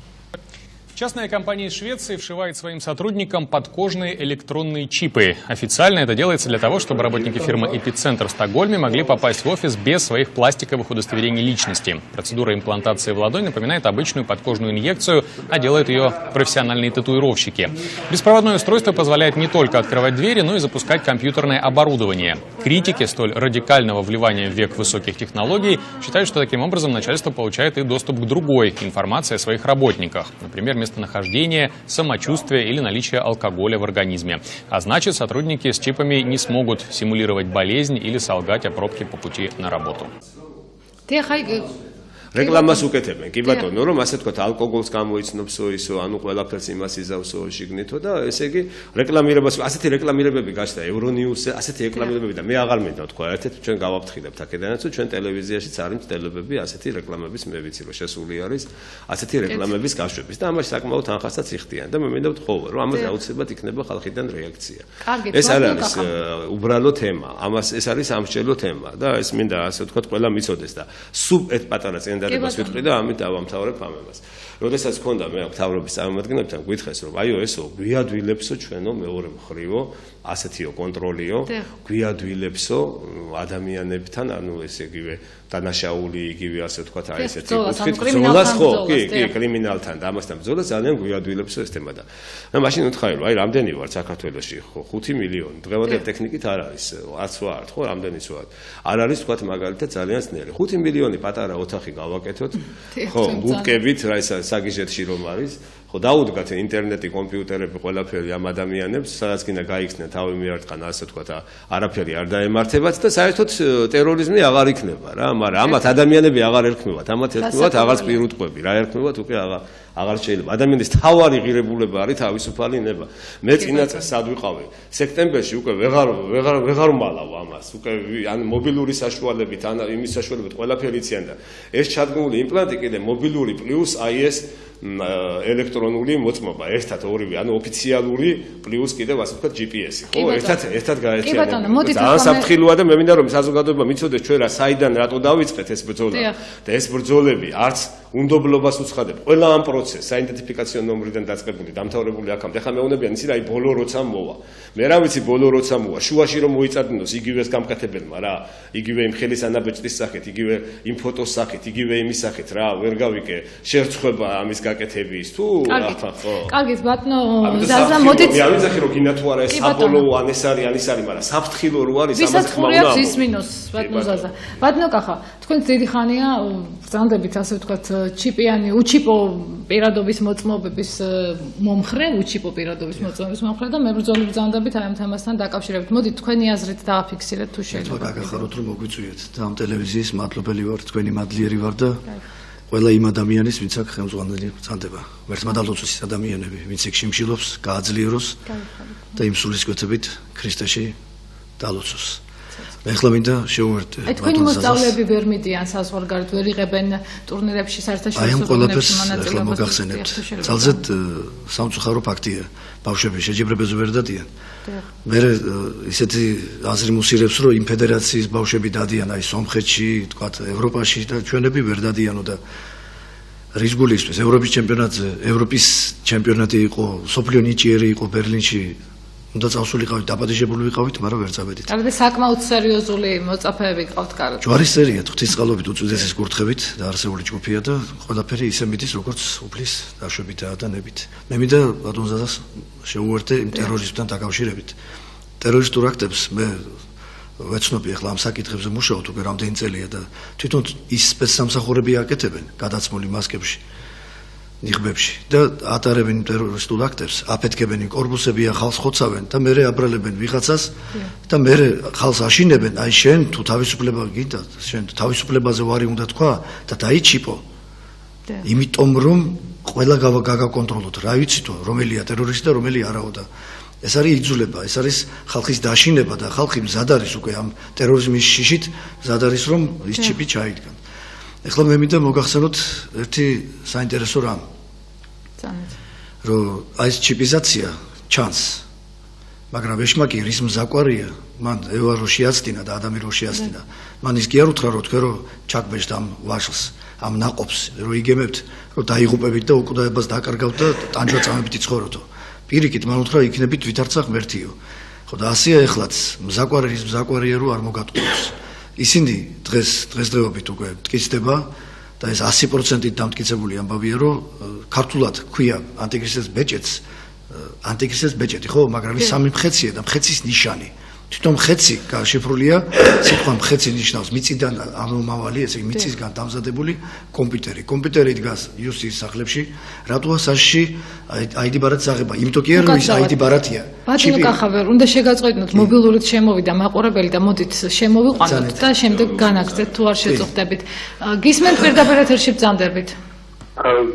Частная компания из Швеции вшивает своим сотрудникам подкожные электронные чипы. Официально это делается для того, чтобы работники фирмы «Эпицентр» в Стокгольме могли попасть в офис без своих пластиковых удостоверений личности. Процедура имплантации в ладонь напоминает обычную подкожную инъекцию, а делают ее профессиональные татуировщики. Беспроводное устройство позволяет не только открывать двери, но и запускать компьютерное оборудование. Критики столь радикального вливания в век высоких технологий считают, что таким образом начальство получает и доступ к другой информации о своих работниках. Например, местонахождение, самочувствие или наличие алкоголя в организме. А значит, сотрудники с чипами не смогут симулировать болезнь или солгать о пробке по пути на работу. რეკლამას უკეთებენ, კი ბატონო, რომ ასე თქვა ალკოგოლს გამოიცნობსო ისო, ანუ ყველაფერს იმას იზავსო შიგნითო და ესე იგი რეკლამირებას ასეთი რეკლამირებები გაჩნდა ევრონიუსზე, ასეთი რეკლამირებები და მე აღარ მინდა თქვა ერთ-ერთ ჩვენ გავაფრთხილებთ აქედანაც, ჩვენ ტელევიზიაშიც არის მცდელობები ასეთი რეკლამების მე ვიცი რომ შესული არის ასეთი რეკლამების გაშვების და ამაში საკმაოდ თანხასაც იხდიან და მე მინდა ვთხოვო რომ ამაზე აუცილებლად იქნება ხალხიდან რეაქცია. ეს არ არის უბრალო თემა, ამას ეს არის ამსჯელო თემა და ეს მინდა ასე თქვა ყველა მიცოდეს და სულ ერთ პატარა დადებას ვიტყვი და ამით დავამთავრებ ამებას. როდესაც მქონდა მე მთავრობის წარმომადგენლებთან გვითხრეს რომ აიო ესო გვიადვილებსო ჩვენო მეორე მხრივო ასეთიო კონტროლიო გვიადვილებსო ადამიანებთან ანუ ესე იგივე დანაშაული იგივე ასე ვთქვათ აი ესეთი ბრძოლას ხო კი კრიმინალთან და ამასთან ბრძოლა ძალიან გვიადვილებს ეს თემა და მე მაშინ ვთქვი რომ აი რამდენი ვარ საქართველოში ხო 5 მილიონი დღევანდელ ტექნიკით არ არის არც ვარ ხო რამდენიც ვარ არ არის ვთქვათ მაგალითად ძალიან ძნელი 5 მილიონი პატარა ოთახი გავაკეთოთ ხო გუკებით რა ის საგიჟეთში რომ არის ხო დაუდგათ ინტერნეტი კომპიუტერები ყველაფერი ამ ადამიანებს სადაც კიდე გაიქცნენ თავი მიარტყან ასე ვთქვათ არაფერი არ დაემართებათ და საერთოდ ტერორიზმი აღარ იქნება რა მაგრამ ამათ ადამიანები აღარ ერქმევათ ამათ ერქმევათ აღარც პირუტყვები რა ერქმევათ უკვე აღარ შეიძლება ადამიანის თავარი ღირებულება არის თავისუფალი ნება მე წინა წელს სად ვიყავი სექტემბერში უკვე ვეღარ მალავ ამას უკვე ან მობილური საშუალებით ან იმის საშუალებით ყველაფერი იციან და ეს ჩადგმული იმპლანტი კიდე მობილური პლუს აი ეს ელექტრონული მოწმობა ერთად ორივე ანუ ოფიციალური პლუს კიდევ ასე ვთქვათ GPS-ი ხო ერთად გაერთიანებული ძალიან საფრთხილოა და მე მინდა რომ საზოგადოება მიცოდეს ჩვენ რა საიდან რატო დავიწყეთ ეს ბრძოლა და ეს ბრძოლები არც უნდობლობას უცხადებ ყველა ამ პროცესს საიდენტიფიკაციო ნომრიდან დაწყებული დამთავრებული აქამდე ხა მეუბნებიან იცი რა აი ბოლო როცა მოვა მე რა ვიცი ბოლო როცა მოვა შუაში რომ მოიწადინოს იგივეს გამკეთებელმა რა იგივე იმ ხელის ანაბეჭდის სახით იგივე იმ ფოტოს სახით იგივე იმის სახით რა ვერ გავიკე შერცხვება ამის გაკეთების თუ ახლა ხო კარგით ბატონო ზაზა მოდით მე არ ვიცი რომ გინდა თუ არა ეს საბოლოო ან ეს არის მაგრამ საფრთხილო რო არის ამაზე ხმა უნდა ვისაც ის მინოს ბატონო ზაზა ბატონო კახა თქვენ დიდი ხანია ბრძანდებით ასე ვთქვათ ჩიპიანი უჩიპო პირადობის მოწმობების მომხრე უჩიპო პირადობის მოწმობის მომხრე და მებრძოლი ბრძანდებით აი ამ თემასთან დაკავშირებით მოდით თქვენი აზრით დააფიქსირეთ თუ შეიძლება გაგახაროთ რომ მოგვიწვიეთ და ამ ტელევიზიის მადლობელი ვარ თქვენი მადლიერი ვარ და ყველა იმ ადამიანის ვინც აქ ხელმძღვანელი ბრძანდება მართლმადალოცვის ადამიანები ვინც იქ შიმშილობს გააძლიეროს და იმ სულისკვეთებით ქრისტეში დალოცოს მე ახლა მინდა შევუერთდე აი თქვენი მოსწავლეები ვერ მიდიან საზღვარგარეთ ვერ იღებენ ტურნირებში საერთაშორისო ტურნირებში მონაწილეობას ახლა მოგახსენებთ ძალზედ სამწუხარო ფაქტია ბავშვები შეჯიბრებაზე ვერ დადიან მე ისეთი აზრი მუსირებს რომ იმ ფედერაციის ბავშვები დადიან აი სომხეთში თქვათ ევროპაში და ჩვენები ვერ დადიანო და რის გულისთვის ევროპის ჩემპიონატი იყო სოფლიო ნიჭიერი იყო ბერლინში უნდა წავსულიყავით დაპატიჟებული ვიყავით მაგრამ ვერ წავედით და საკმაოდ სერიოზული მოწაფეები გყავთ კარგად ჯვარისწერია ღვთისწყალობით უწვდესის კურთხებით და არსებული ჯგუფია და ყველაფერი ისე მიდის როგორც უფლის დაშვებითაა და ნებით მე მინდა ბატონ ზაზას შევუერთდე იმ ტერორიზმთან დაკავშირებით ტერორისტულ აქტებს მე ვეცნობი ახლა ამ საკითხებზე მუშაობთ უკვე რამდენი წელია და თვითონ ის სპეცსამსახურები აკეთებენ გადაცმული მასკებში ნიღბებში და ატარებენ ტერორისტულ აქტებს, აფეთქებენ კორპუსებია, ხალხს ხოცავენ და მერე აბრალებენ ვიღაცას და მერე ხალხს აშინებენ, აი შენ თუ თავისუფლება გინდა, შენ თავისუფლებაზე ვარი უნდა თქვა და დაიჩიპო. იმიტომ რომ ყველა გაგაკონტროლოთ, რა ვიცი თუ რომელია ტერორისტი და რომელი არაო და ეს არის იძლება, ეს არის ხალხის დაშინება და ხალხი მზად არის უკვე ამ ტერორიზმის შიშით, მზად არის რომ ის ჩიპი ჩაიდგან. ეხლა მე მინდა მოგახსენოთ ერთი საინტერესო რამ. რომ აი ეს ჩიპიზაცია ჩანს. მაგრამ ეშმაკი რის მზაკვარია, მან ევა რო შეაცდინა და ადამი რო შეაცდინა. მან ის კი არ უთხრა რომ თქვენ რო ჩაგბეჭთ ამ ვაშლს, ამ ნაყოფს, რომ იგემებთ, რომ დაიღუპებით და უკვდავებას დაკარგავთ და ტანჯვა-წამებით იცხოვროთო. პირიქით მან უთხრა იქნებით ვითარცა ღმერთიო. ხო და ასეა ეხლაც მზაკვარის მზაკვარია რო არ მოგატყუებს. ისინი დღესდღეობით უკვე მტკიცდება და ეს 100%-ით დამტკიცებული ამბავია, რომ ქართულად ქვია ანტიქრისტეს ბეჭედი, ხო, მაგრამ ის სამი მხეცია და მხეცის ნიშანი. თვითონ მხეცი გაშიფრულია, სიტყვა მხეცი ნიშნავს მიწიდან ამომავალი, ესე იგი მიწისგან დამზადებული კომპიუტერი. კომპიუტერი დგას იუსის სახლებში, რატოა საშში ID ბარათს აღება, იმიტომ კი რომ ის ID ბარათია. ბატონო კახავერ, უნდა შეგაწყვეტნოთ მობილურით შემოვიდა მაყურებელი და მოდით შემოვიყვანოთ და შემდეგ განაგრძეთ თუ არ შეწუხდებით. გისმენთ პირდაპირ ეთერში ბრძანდებით.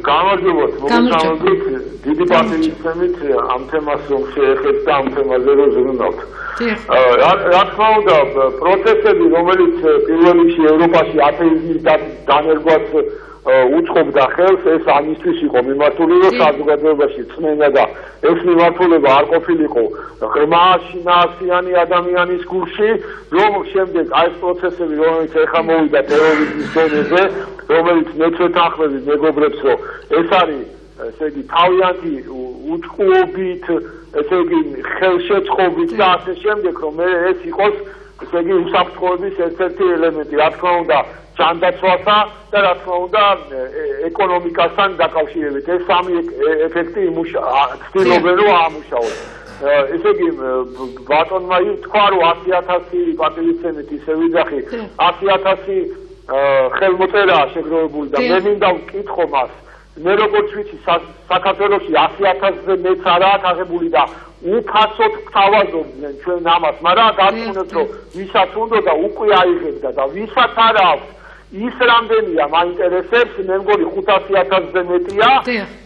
გამარჯობათ, მოგესალმებით, დიდი პატივისცემით ამ თემას რომ შეეხეთ და ამ თემაზე რომ ზრუნავთ. რა თქმა უნდა, პროცესები, რომელიც პირველ რიგში ევროპაში ათეიზმის დანერგვას უწყობდა ხელს, ეს ამისთვის იყო მიმართული, რომ საზოგადოებაში წმენა და ეს მიმართულება არ ყოფილიყო ღრმა შინაარსიანი ადამიანის გულში, რომ შემდეგ აი ეს პროცესები, რომელიც ეხლა მოვიდა ტერორიზმის დონეზე, რომელიც მეცვეთანხმებით მეგობრებს, რომ ეს არის ესე იგი თავიანთი უტყუობით, ესე იგი ხელშეწყობით და ასე შემდეგ, რომ ეს იყოს ესე იგი უსაფრთხო განსხვავების ერთ-ერთი ელემენტი, რა თქმა უნდა, ჯანდაცვასა და რა თქმა უნდა, ეკონომიკასთან დაკავშირებით. ეს სამი ეფექტი ცდილობენ რომ აამუშავოს. ესე იგი, ბატონმა თქვა, რომ 100,000 პატივისცემით ისე ვიძახი, 100,000 ხელმოწერაა შეგროვებული და მე მინდა ვკითხო მას. მე როგორც ვიცი, საქართველოში 100,000-ზე მეც არაა აღებული და უფასოდ გთავაზობდნენ ჩვენ ამას, მაგრამ გასწუნებთ, რომ ვისაც უნდა და უკვე აიღებდა და ვისაც არ აქვს ის რამდენია მაინტერესებს, მე მგონი 500,000-ზე მეტია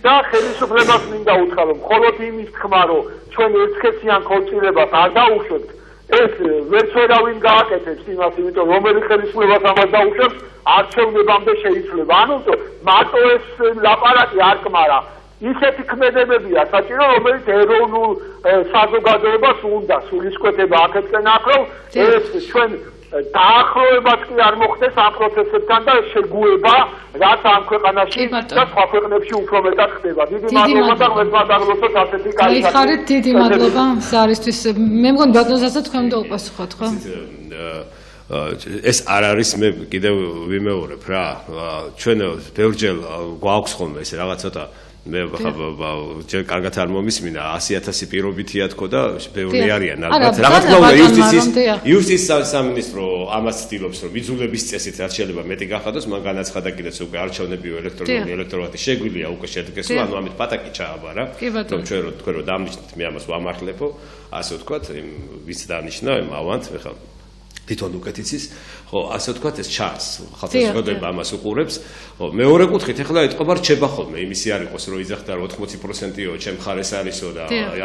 და ხელისუფლებას მინდა უთხრა, რომ მხოლოდ იმის თქმა, რომ ჩვენ ერთსქესიან ქორწილებას არ დაუშვებთ, ეს ვერც ვერავინ გააკეთებს იმას, იმიტომ რომელი ხელისუფლებას ამას დაუშვებს, არჩევნებამდე შეიძლება. ანუ მარტო ეს ლაპარაკი არ კმარა. ისეთი ქმედებებია საჭირო, რომელიც ეროვნულ საზოგადოებას უნდა სულისკვეთება აქეთკენ აქ, რომ ეს ჩვენ დაახლოებაც კი არ მოხდეს ამ პროცესებთან და შეგუება, რაც ამ ქვეყანაში და სხვა ქვეყნებში უფრო მეტად ხდება. დიდი მადლობა და მადლობთ ასეთი კაცი. გაიხარეთ, დიდი მადლობა ზარისთვის. მე მგონი ბატონზასაც თქვენ უნდა უპასუხოთ, ხო? ეს არ არის, მე კიდევ ვიმეორებ რა, ჩვენ ბევრჯერ გვაქვს ხოლმე ეს რაღაც ცოტა მე ჯერ კარგად არ მომისმინა 100,000 პირობითია თქო და ბევრი არიან ალბათ. რაღაც თქმა უნდა იუსტიციის სამინისტრო ამას ცდილობს, რომ იძულების წესით რაც შეიძლება მეტი გახადოს, მან განაცხადა კიდეც უკვე არჩევნებრივი ელექტრონული ელექტრონული შეგვიძლია უკვე შედგეს, რომ ანუ ამით პატაკი ჩააბარა, რომ ჩვენ თქვენ რომ დამნიშნეთ, მე ამას ვამართლებო, ასე ვთქვათ, ვიც დანიშნა, ავანთ, ეხლა თვითონ უკეთ იცის, ხო, ასე ვთქვათ, ეს ჩანს, ხალხის ამას უყურებს. ხო, მეორე კუთხით, ეხლა ეთყობა რჩება ხოლმე, იმისი არ იყოს, რომ იძახდა, რომ 80%-იო ჩემ მხარეს არისო და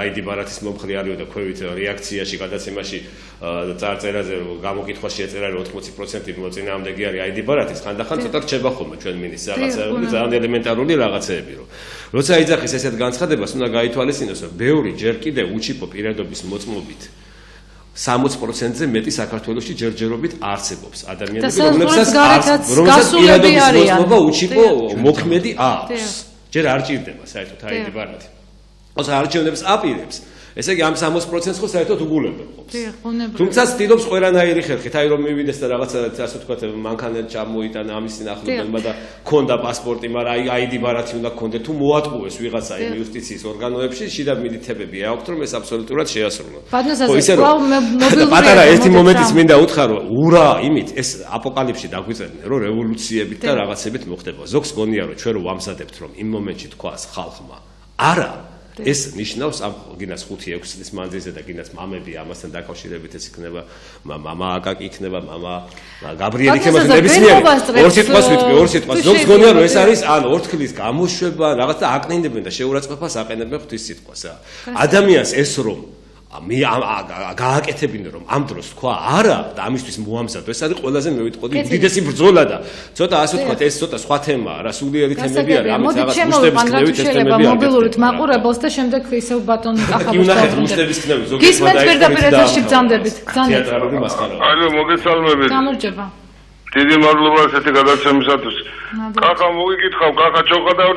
ID ბარათის მომხდარი არისო და ქვევით რეაქციაში, გადაცემაში წარწერაზე გამოკითხვაში ეწერა, რომ 80% მოწინააღმდეგე არის ID ბარათის, ხანდახან ცოტა რჩება ხოლმე ჩვენ მინისტრს რაღაცეები, ძალიან ელემენტარული რაღაცეები, რომ როცა იძახის ესეთ განცხადებას, უნდა გაითვალისწინოს, რომ ბევრი ჯერ კიდევ უჩიპო პირადობის მოწმობით 60%-ზე მეტი საქართველოში ჯერჯერობით არსებობს ადამიანები, რომლებსაც პირადობის მოწმობა უჩიპო მოქმედი აქვს. ჯერ არ ჭირდება საერთოდ ID ბარათი. ოს არჩევნებს აპირებს. ესე იგი ამ 60%-ს ხო საერთოდ უგულებელ ყოფს. თუმცა ცდილობს ყველანაირი ხერხით, აი რომ მივიდეს და რაღაცა ასე ვთქვათ, მანქანად ჩამოიტანა ამის ნახლებმა და ქონდა პასპორტი, მაგრამ აი ID ბარათი უნდა ქონდე, თუ მოატყუეს ვიღაცა იმ იუსტიციის ორგანოებში, შიდა მიდითებები აქვთ, რომ ეს აბსოლუტურად შეასრულო. პატარა ერთი მომენტიც მინდა უთხრა, რომ ურა იმით ეს აპოკალიფსში დაგვიწერდნენ, რომ რევოლუციებით და რაღაცებით მოხდება. ზოგს გონია, რომ ჩვენ რო ვამზადებთ, რომ იმ მომენტში თქვას ხალხმა, არა ეს ნიშნავს ამ გინას 5-6 წლის მანძილზე და გინას მამები ამასთან დაკავშირებით ეს იქნება მამა აკაკი იქნება მამა გაბრიელი იქნება ნებისმიერი ორ სიტყვას ვიტყვი ორ სიტყვას ზოგს გონია რომ ეს არის ან ორთქლის გამოშვება რაღაც და აკნინდებენ და შეურაცხყოფას აყენებენ ღვთის სიტყვას რა ადამიანს ეს რომ მე გააკეთებინე რომ ამ დროს თქვა არა და ამისთვის მოამზადო ეს არის ყველაზე მე ვიტყოდი უდიდესი ბრძოლა და ცოტა ასე ვთქვათ ეს ცოტა სხვა თემაა რა სულიერი თემები არის ამით რაღაც მუშტების ქნევით ეს თემები არის მობილურით მაყურებელს და შემდეგ ისევ ბატონი კახაბოს მუშტების ქნევით ზოგადად გისმენთ პირდაპირ ეთერში ბრძანდებით თეატრალური მასკარა ალო მოგესალმებით გამარჯობა დიდი მადლობა ესეთი გადაცემისათვის კახა მოგიკითხავ კახა ჩოყადავ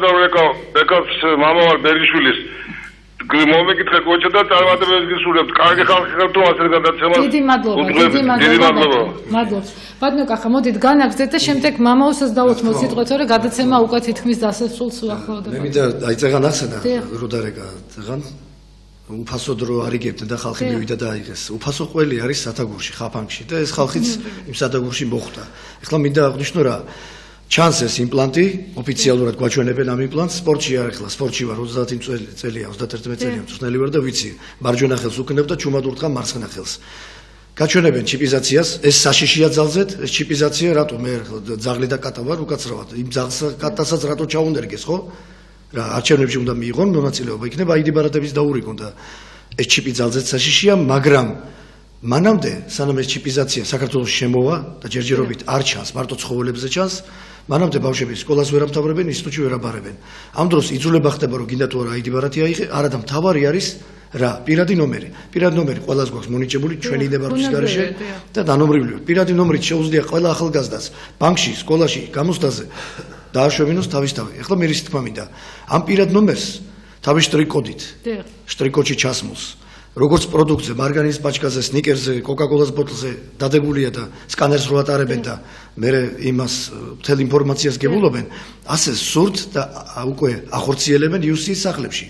რეკავს მამა ვარ ბერიშვილის მომეკითხე კოჩა და წარმატებებს გისურვებთ. კარგი ხალხი ხართ თუ ასე გადაცემას. დიდი მადლობა. მადლობა. ბატონო კახა, მოდით განაგზეთ და შემდეგ მამაოსაც დავუთმოთ სიტყვით, რომ გადაცემა უკვე თითქმის დასასრულს უახლოვდება. მე მინდა აი წეგან ახსენა, რო დარეკა წეგან. უფასოდ რო არიგებდნენ და ხალხი მივიდა და აიღეს. უფასო ყველი არის სათაგურში, ხაფანგში და ეს ხალხიც იმ სათაგურში მოხვდა. ეხლა მინდა აღვნიშნო რა ჩანს ეს იმპლანტი, ოფიციალურად გვაჩვენებენ ამ იმპლანტს, სპორტში არ ახლა, სპორტში ვარ 30 წელია, 31 წელია, მწვრთნელი ვარ და ვიცი, მარჯვენა ხელს უკნევ და ჩუმად ურტყა მარცხენა ხელს. გაჩვენებენ ჩიპიზაციას, ეს საშიშია ძალზედ, ეს ჩიპიზაცია რატო მე ძაღლი და კატა ვარ უკაცრავად, იმ ძაღლს კატასაც რატო ჩაუნდერგეს, ხო? რა არჩევნებში უნდა მიიღონ მონაწილეობა, იქნება ID ბარათების დაურიგონ და ეს ჩიპი ძალზედ საშიშია, მაგრამ მანამდე სანამ ეს ჩიპიზაცია საქართველოს შემოვა და ჯერჯერობით არ ჩანს, მარტო ცხოველებზე ჩანს, მანამდე ბავშვები სკოლას ვერ ამთავრებენ, ინსტიტუტში ვერ აბარებენ. ამ დროს იძულება ხდება, რომ გინდა თუ არა ID ბარათი აიღე, არა და მთავარი არის რა, პირადი ნომერი. პირადი ნომერი ყველას გვაქვს მონიჭებული ჩვენი დებართვის გარეშე და დანომრებრივად. პირადი ნომრით შეუძლია ყველა ახალგაზრდას ბანკში, სკოლაში, გამოსტაზე დააშვებინოს თავისთავად. ეხლა მე რითქმა მინდა, ამ პირად ნომერს თავის შტრიქ-კოდით, შტრიქ-კოდში ჩასმულს როგორც პროდუქტზე, მარგარინის პაჩკაზე, სნიკერზე, კოკა-კოლას ბოთლზე დადებულია და სკანერს რო ატარებენ და მე იმას მთელ ინფორმაციას გებულობენ, ასე სურთ და უკვე ახორციელებენ იუსის სახლებში.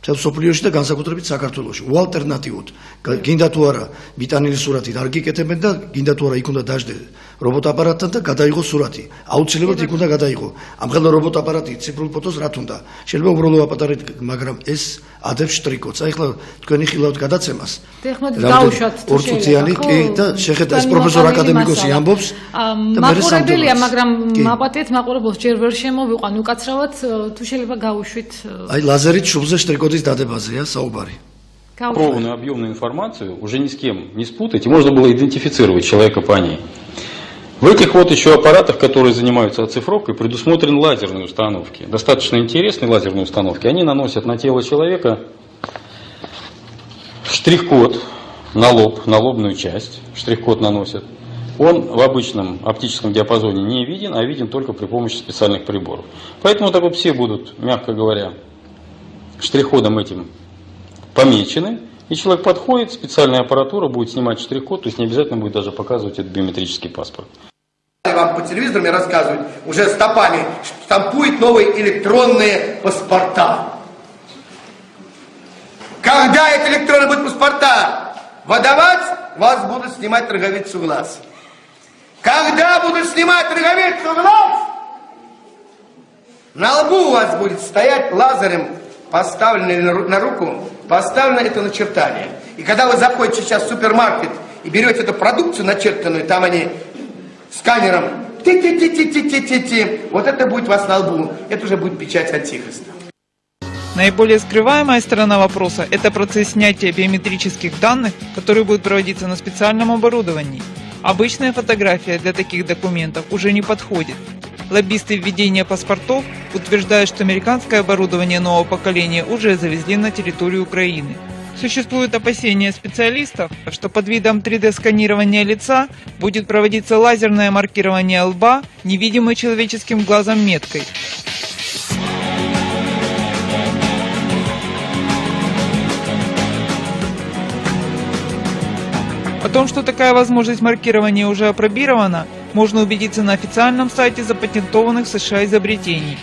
მთელ სოფლიოში და განსაკუთრებით საქართველოში. უალტერნატივოდ, გინდა თუ არა მიტანილი სურათით არ გიკეთებენ და გინდა თუ არა იქ უნდა დაждე რობოტ აპარატთან და გადაიღო სურათი. აუცილებლად იქ უნდა გადაიღო. ამხელა რობოტ აპარატი ციფრულ ფოტოს რა თუნდა. შეიძლება უბრალოდ აპატარეთ, მაგრამ ეს ადებს შტრიქოც. აი ხლა თქვენი ხილავთ გადაცემას. დაუშვათ თუ ორწუთიანი კი და შეხედა ეს პროფესორ აკადემიკოსი ამბობს და მე მაყურებელია, მაგრამ მაპატეთ მაყურებელს ჯერ ვერ შემოვიყვან უკაცრავად თუ შეიძლება გაუშვით. აი ლაზერით შუბლზე შტრიქოდის დადებაზეა საუბარი. Ровную объемную информацию уже ни с кем не спутать, и можно было идентифицировать человека по ней. В этих вот еще аппаратах, которые занимаются оцифровкой, предусмотрены лазерные установки. Достаточно интересные лазерные установки. Они наносят на тело человека штрих-код на лоб, на лобную часть. Штрих-код наносят. Он в обычном оптическом диапазоне не виден, а виден только при помощи специальных приборов. Поэтому так вот все будут, мягко говоря, штрих-кодом этим помечены, и человек подходит, специальная аппаратура будет снимать штрих-код, то есть не обязательно будет даже показывать этот биометрический паспорт. Вам по телевизору рассказывают, уже стопами штампуют новые электронные паспорта. Когда эти электронные будут паспорта выдавать, вас будут снимать роговицу глаз. Когда будут снимать роговицу глаз, на лбу у вас будет стоять лазером, поставленное на руку, поставлено это начертание. И когда вы заходите сейчас в супермаркет и берете эту продукцию начертанную, там они сканером, вот это будет у вас на лбу, это уже будет печать антихриста. Наиболее скрываемая сторона вопроса – это процесс снятия биометрических данных, который будет проводиться на специальном оборудовании. Обычная фотография для таких документов уже не подходит. Лоббисты введения паспортов утверждают, что американское оборудование нового поколения уже завезли на территорию Украины. Существуют опасения специалистов, что под видом 3D-сканирования лица будет проводиться лазерное маркирование лба невидимой человеческим глазом меткой. О том, что такая возможность маркирования уже апробирована, можно убедиться на официальном сайте запатентованных в США изобретений.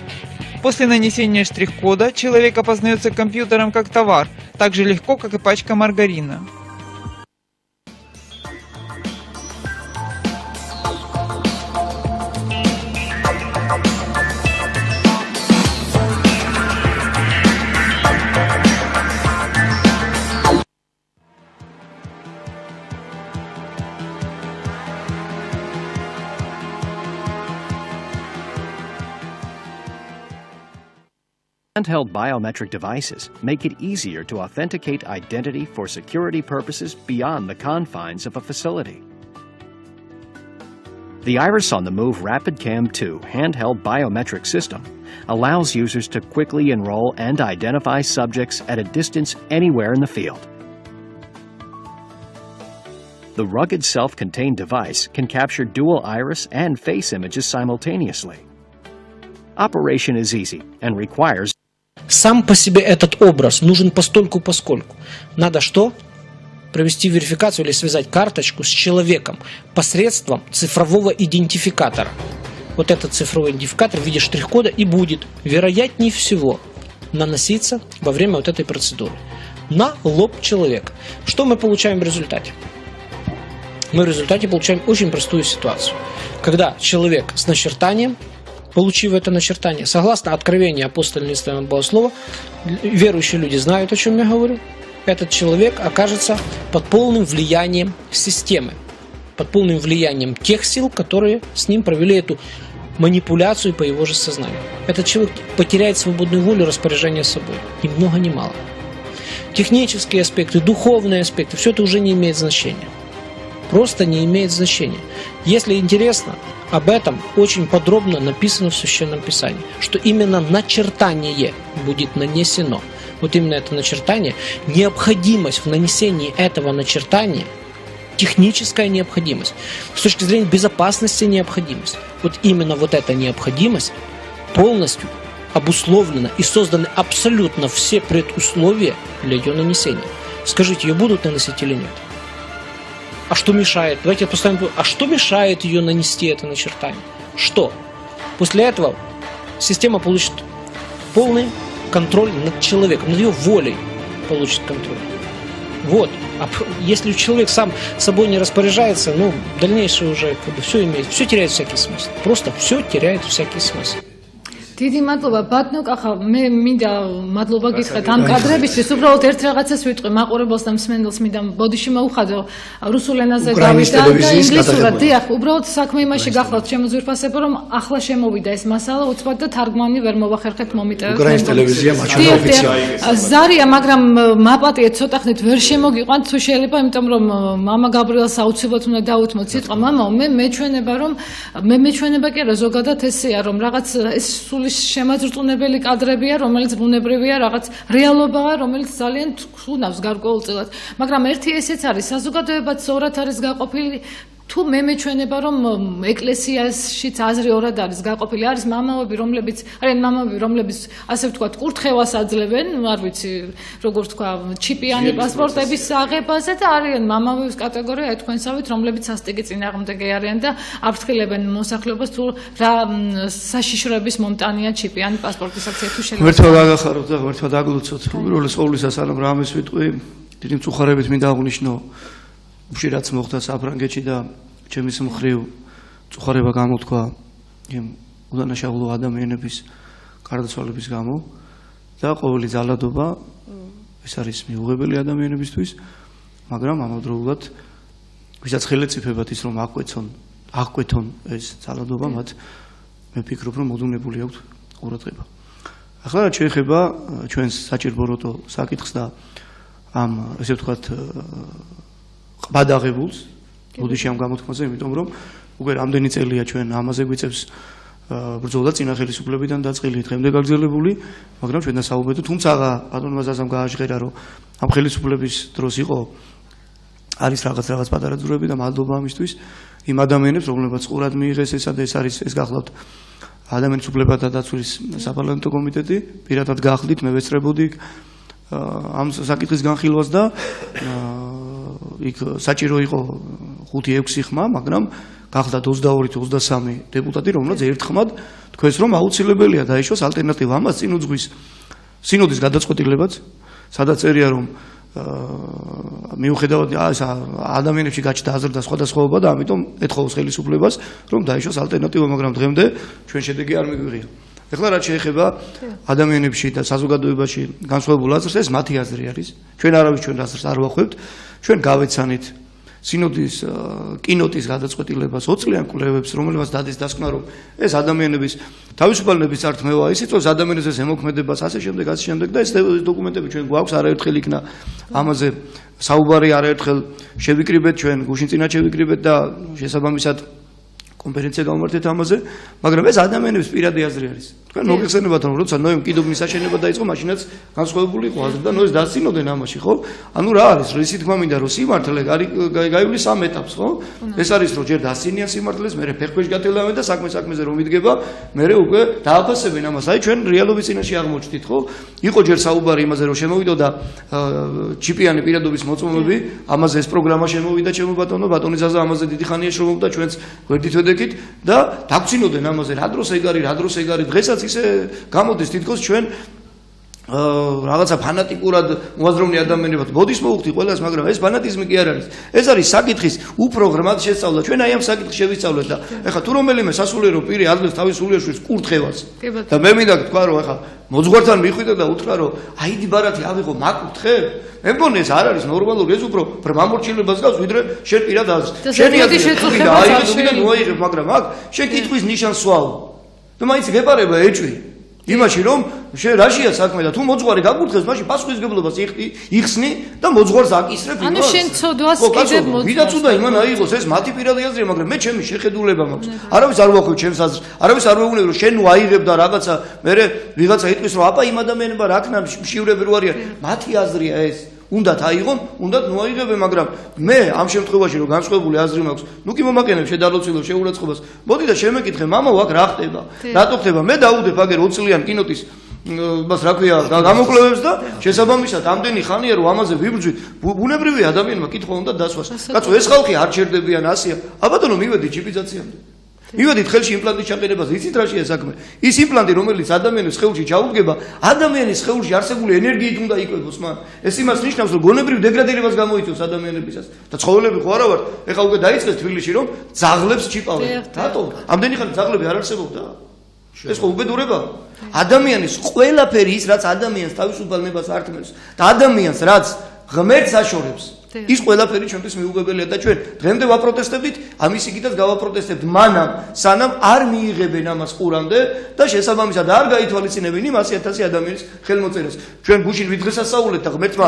После нанесения штрих-кода человек опознается компьютером как товар, так же легко, как и пачка маргарина. Handheld biometric devices make it easier to authenticate identity for security purposes beyond the confines of a facility. The Iris on the Move RapidCam 2 handheld biometric system allows users to quickly enroll and identify subjects at a distance anywhere in the field. The rugged self-contained device can capture dual iris and face images simultaneously. Operation is easy and requires. Сам по себе этот образ нужен постольку-поскольку. Надо что? Провести верификацию или связать карточку с человеком посредством цифрового идентификатора. Вот этот цифровой идентификатор в виде штрих-кода и будет, вероятнее всего, наноситься во время вот этой процедуры на лоб человека. Что мы получаем в результате? Мы в результате получаем очень простую ситуацию. Когда человек с начертанием, получив это начертание, согласно откровению апостола Иоанна Богослова, верующие люди знают, о чем я говорю, этот человек окажется под полным влиянием системы, под полным влиянием тех сил, которые с ним провели эту манипуляцию по его же сознанию. Этот человек потеряет свободную волю распоряжения собой. Ни много ни мало. Технические аспекты, духовные аспекты, все это уже не имеет значения. Просто не имеет значения. Если интересно, об этом очень подробно написано в Священном Писании, что именно начертание будет нанесено. Вот именно это начертание, необходимость в нанесении этого начертания, техническая необходимость, с точки зрения безопасности необходимость. Вот именно вот эта необходимость полностью обусловлена и созданы абсолютно все предусловия для ее нанесения. Скажите, ее будут наносить или нет? А что мешает? Давайте поставим, а что мешает ее нанести это начертание? Что? После этого система получит полный контроль над человеком, над ее волей получит контроль. Вот. А если человек сам собой не распоряжается, ну, дальнейшее уже все теряет всякий смысл. Просто все теряет всякий смысл. დიდი მადლობა ბატონო კახა მე მინდა მადლობა გითხრათ ამ კადრებისთვის უბრალოდ ერთ რაღაცას ვიტყვი მაყურებელს და მსმენელს მინდა ბოდიში მოუხადო რუსულ ენაზე გავიდა და ინგლისურად დიახ უბრალოდ საქმე იმაში გახლავთ შემოძვირფასება რომ ახლა შემოვიდა ეს მასალა უცბად და თარგმანი ვერ მოვახერხეთ მომიტევეთ უკრაინის ტელევიზია მაჩვენებდა ოფიციალურად ზარია მაგრამ მაპატიეთ ცოტა ხნით ვერ შემოგიყვანთ თუ შეიძლება იმიტომ რომ მამა გაბრიელს აუცილებლად უნდა დაუთმოთ სიტყვა მამაო მე მეჩვენება რომ მეჩვენება კი არა ზოგადად ესეა რომ რაღაც ეს სულ შემაძრწუნებელი კადრებია, რომელიც ბუნებრივია, რაღაც რეალობაა, რომელიც ძალიან თუნავს გარკვეულწილად. მაგრამ ერთი ესეც არის, საზოგადოებაც ორად არის გაყოფილი. თუ მეჩვენება რომ ეკლესიაშიც აზრი ორად არის გაყოფილი, არის მამაები, რომლებიც ასე ვთქვათ, კურთხევას აძლევენ, არ ვიცი, როგორ თქვა, ჩიპიანი პასპორტების აღებაზე და არიან მამაების კატეგორია თქვენსავით, რომლებიც სასტიკი წინააღმდეგი არიან და აფრთხილებენ მოსახლეობას თუ რა საშიშროების მომტანია ჩიპიანი პასპორტისაც თუ შეიძლება. ერთმა გაგახაროთ და ერთმა დაგლოცოთ. უბრალოდ ყოვლისა სანამ რამეს ვიტყვი, დიდი მწუხარებით მინდა აღვნიშნო რაც მოხდა საფრანგეთში და ჩემის მხრივ წუხარება გამოთქვა იმ უდანაშაულო ადამიანების გარდაცვალების გამო და ყოველი ძალადობა ეს არის მიუღებელი ადამიანებისთვის, მაგრამ ამავდროულად ვისაც ხელეწიფებათ ის რომ აღკვეთონ ეს ძალადობა, მათ მე ვფიქრობ რომ მოდუნებული აქვთ ყურადღება. ახლა რაც შეეხება ჩვენს საჭირბოროტო საკითხს და ამ ესე ვთქვათ ყბადაღებულს ბოდიში ამ გამოთქმაზე, იმიტომ რომ უკვე რამდენი წელია ჩვენ ამაზე გვიწევს ბრძოლა წინა ხელისუფლებიდან დაწყილი დღემდე გაგრძელებული, მაგრამ ჩვენ დასაუბრეთ, თუმცა ბატონმა ზაზამ გააჟღერა რომ ამ ხელისუფლების დროს იყო არის რაღაც პატარა ძვრები და მადლობა ამისთვის იმ ადამიანებს, რომლებიც ყურად მიიღეს ესა და ეს არის ეს გახლავთ ადამიანის უფლებათა დაცვის საპარლამენტო კომიტეტი, პირადად გახლდით, მე ვეცრებოდი ამ საკითხის განხილვას და იქ საჭირო იყო 5-6 ხმა, მაგრამ გახდათ 22-23 დეპუტატი, რომელსაც ერთხმად თქვენს რომ აუცილებელია დაეშვას ალტერნატივა ამას წინ უძღვის სინოდის გადაწყვეტილებაც, სადაც წერია რომ მიუხედავად ადამიანებში გაჩნდა აზრდა სხვადასხვაობა და ამიტომ ეთხოვს ხელისუფლებას რომ დაეშვას ალტერნატივა, მაგრამ დღემდე ჩვენ შედეგი არ მიგვიღია. ეხლა რაც შეეხება ადამიანებში და საზოგადოებაში განსხვავებულ აზრს, ეს მათი აზრი არის. ჩვენ არავის ჩვენ აზრს არ ვახვევთ. ჩვენ გავეცანით სინოდის კინოტის გადაწყვეტილებას 20 წლიან კვლევებს, რომელსაც დადის დასკვნა, რომ ეს ადამიანების თავისუფალების წართმევა ისიწვევს ადამიანებს ემოქმედებას, ასე შემდეგ და ეს დოკუმენტები ჩვენ გვაქვს, არაერთხელ იქნა ამაზე საუბარი, არაერთხელ შევიკრიბეთ ჩვენ, გუშინ წინათ შევიკრიბეთ და შესაბამისად კონფერენცია გამართეთ ამაზე, მაგრამ ეს ადამიანების პირადი აზრი არის. თქვენ მოგეხსენებათ რომ როცა ნოემ კიდობნის აშენება დაიწყო, მაშინაც განსხვავებული იყო აზრი და ნოეს დასწინოდნენ ამაში, ხო? ანუ რა არის, რისი თქმა მინდა რომ სიმართლე გაივლის ამ ეტაპს, ხო? ეს არის რომ ჯერ დასწინიან სიმართლეს, მერე ფეხქვეშ გათელავენ და საქმეზე რომ იდგება, მერე უკვე დააფასებენ ამას. აი ჩვენ რეალობის წინაშე აღმოჩნდით, ხო? იყო ჯერ საუბარი იმაზე რომ შემოვიდოდა ჩიპიანი პირადობის მოწმობები, ამაზე ეს პროგრამა შემოვიდა ჩემო ბატონი ზაზა ამაზე დიდი ხანია შრომობდა ჩვენც გვერდით ვედექით და დაგწინოდნენ ამაზე რა დროს ეგარი დღესაც ისე გამოდის თითქოს ჩვენ რაღაცა ფანატიკურად მოაზროვნე ადამიანებად ბოდის მოუხდი ყველას, მაგრამ ეს ფანატიზმი კი არ არის. ეს არის საკითხის უფრო ღრმად შესწავლა. ჩვენ აი ამ საკითხს შევისწავლეთ და ეხლა თუ რომელიმე სასულიერო პირი აძლევს თავის სულიერშვილს კურთხევას და მე მინდა თქვა რომ ეხლა მოძღვართან მიხვიდა და უთხრა რომ აიდი ბარათი ავიღო მაკურთხე, მე მგონი ეს არ არის ნორმალური, ეს უფრო ბრმამორჩილებას გავს ვიდრე შენ პირად აზრს. შენი აზრი აიღე და მოაიღებ, მაგრამ აქ შენ კითხვის ნიშანს სვავ და მაინც გეპარება ეჭვი იმაში რომ შენ რაშია საქმე და თუ მოძღვარი გაკურთხეს, მაშინ პასუხისგებლობას იხსნი და მოძღვარს აკისრებ იმას. ანუ შენ ცოდვას კიდევ მოძღვარს. ვიდაც უნდა იმან აიღოს, ეს მათი პირადი აზრია, მაგრამ მე ჩემი შეხედულება მაქვს. არავის არ ვახვევ ჩემს აზრს, არავის არ ვეუბნები რომ შენ აიღებ და რაღაცა მერე ვიღაცა იტყვის რომ აპა იმ ადამიანებმა რა ქნა მშივრები რო არიან, მათი აზრია ეს. უნდათ აიღონ, უნდათ მოაიღებენ, მაგრამ მე ამ შემთხვევაში რომ განსხვავებული აზრი მაქვს, ნუ კი მომაკენებ შედარლოცილებ შეურაცხყოფას. მოდი და შემეკითხე, მამაო, აქ რა ხდება? რატო ხდება? მე დაუდებ აგერ 20 წლიან კინოტის მას რა ქვია, გამოკვლევებს და შესაბამისად ამდენი ხანია რომ ამაზე ვიბრძვით, ბუნებრივია ადამიანმა კითხვა უნდა დასვას. კაცო, ეს ხალხი არ ჩერდებიან ასია. აბატონო, მივედით ჩიპიზაციამდე. მივედით ხელში იმპლანტის ჩაყენებაზე, იცით რა შეა საქმე? ის იმპლანტი, რომელიც ადამიანის სხეულში ჩაუდგება, ადამიანის სხეულში არსებული ენერგიით უნდა იკვებოს მან. ეს იმას ნიშნავს, რომ გონებრივ დეგრადირებას გამოიწვევს ადამიანებისას. და ცხოველები ხო არა ვართ? ეხლა უკვე დაიწყეს თბილისში, რომ ძაღლებს ჩიპავენ. რატომ? ამდენი ხანი ძაღლები არ არსებობდა? ეს ხო უბედურება? ადამიანის ყველაფერი ის, რაც ადამიანს თავისუფალ ნებას ართმევს და ადამიანს რაც ღმერთს აშორებს, ის ყველაფერი ჩვენთვის მიუღებელია და ჩვენ დღემდე ვაპროტესტებდით, ამის იქითაც გავაპროტესტებთ მანამ, სანამ არ მიიღებენ ამას ყურამდე და შესაბამისად არ გაითვალისწინებენ იმ 100,000 ადამიანის ხელმოწერას. ჩვენ გუშინ ვიდღესასწაულეთ და ღმერთმა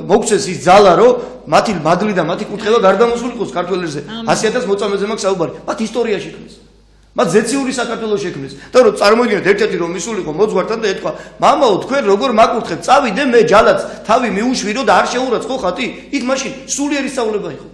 მოგცეს ის ძალა, რომ მათი მადლი და მათი კურთხევა გარდამოსულიყოს ქართველ ერზე. 100,000 მოწამეზე მაქვს საუბარი. მათ ისტორიაში ქნეს. მათ ზეციური საქართველოს შექმნეს. და რომ წარმოიდგინეთ ერთ-ერთი რომ მისულიყო მოძღვართან და ეთქვა: "მამაო, თქვენ როგორ მაკურთხეთ? წავიდე მე ჯალაც, თავი მიუშვირო და არ შეურაცხო ხატი." იქ მაშინ სულიერი სწავლება იყო.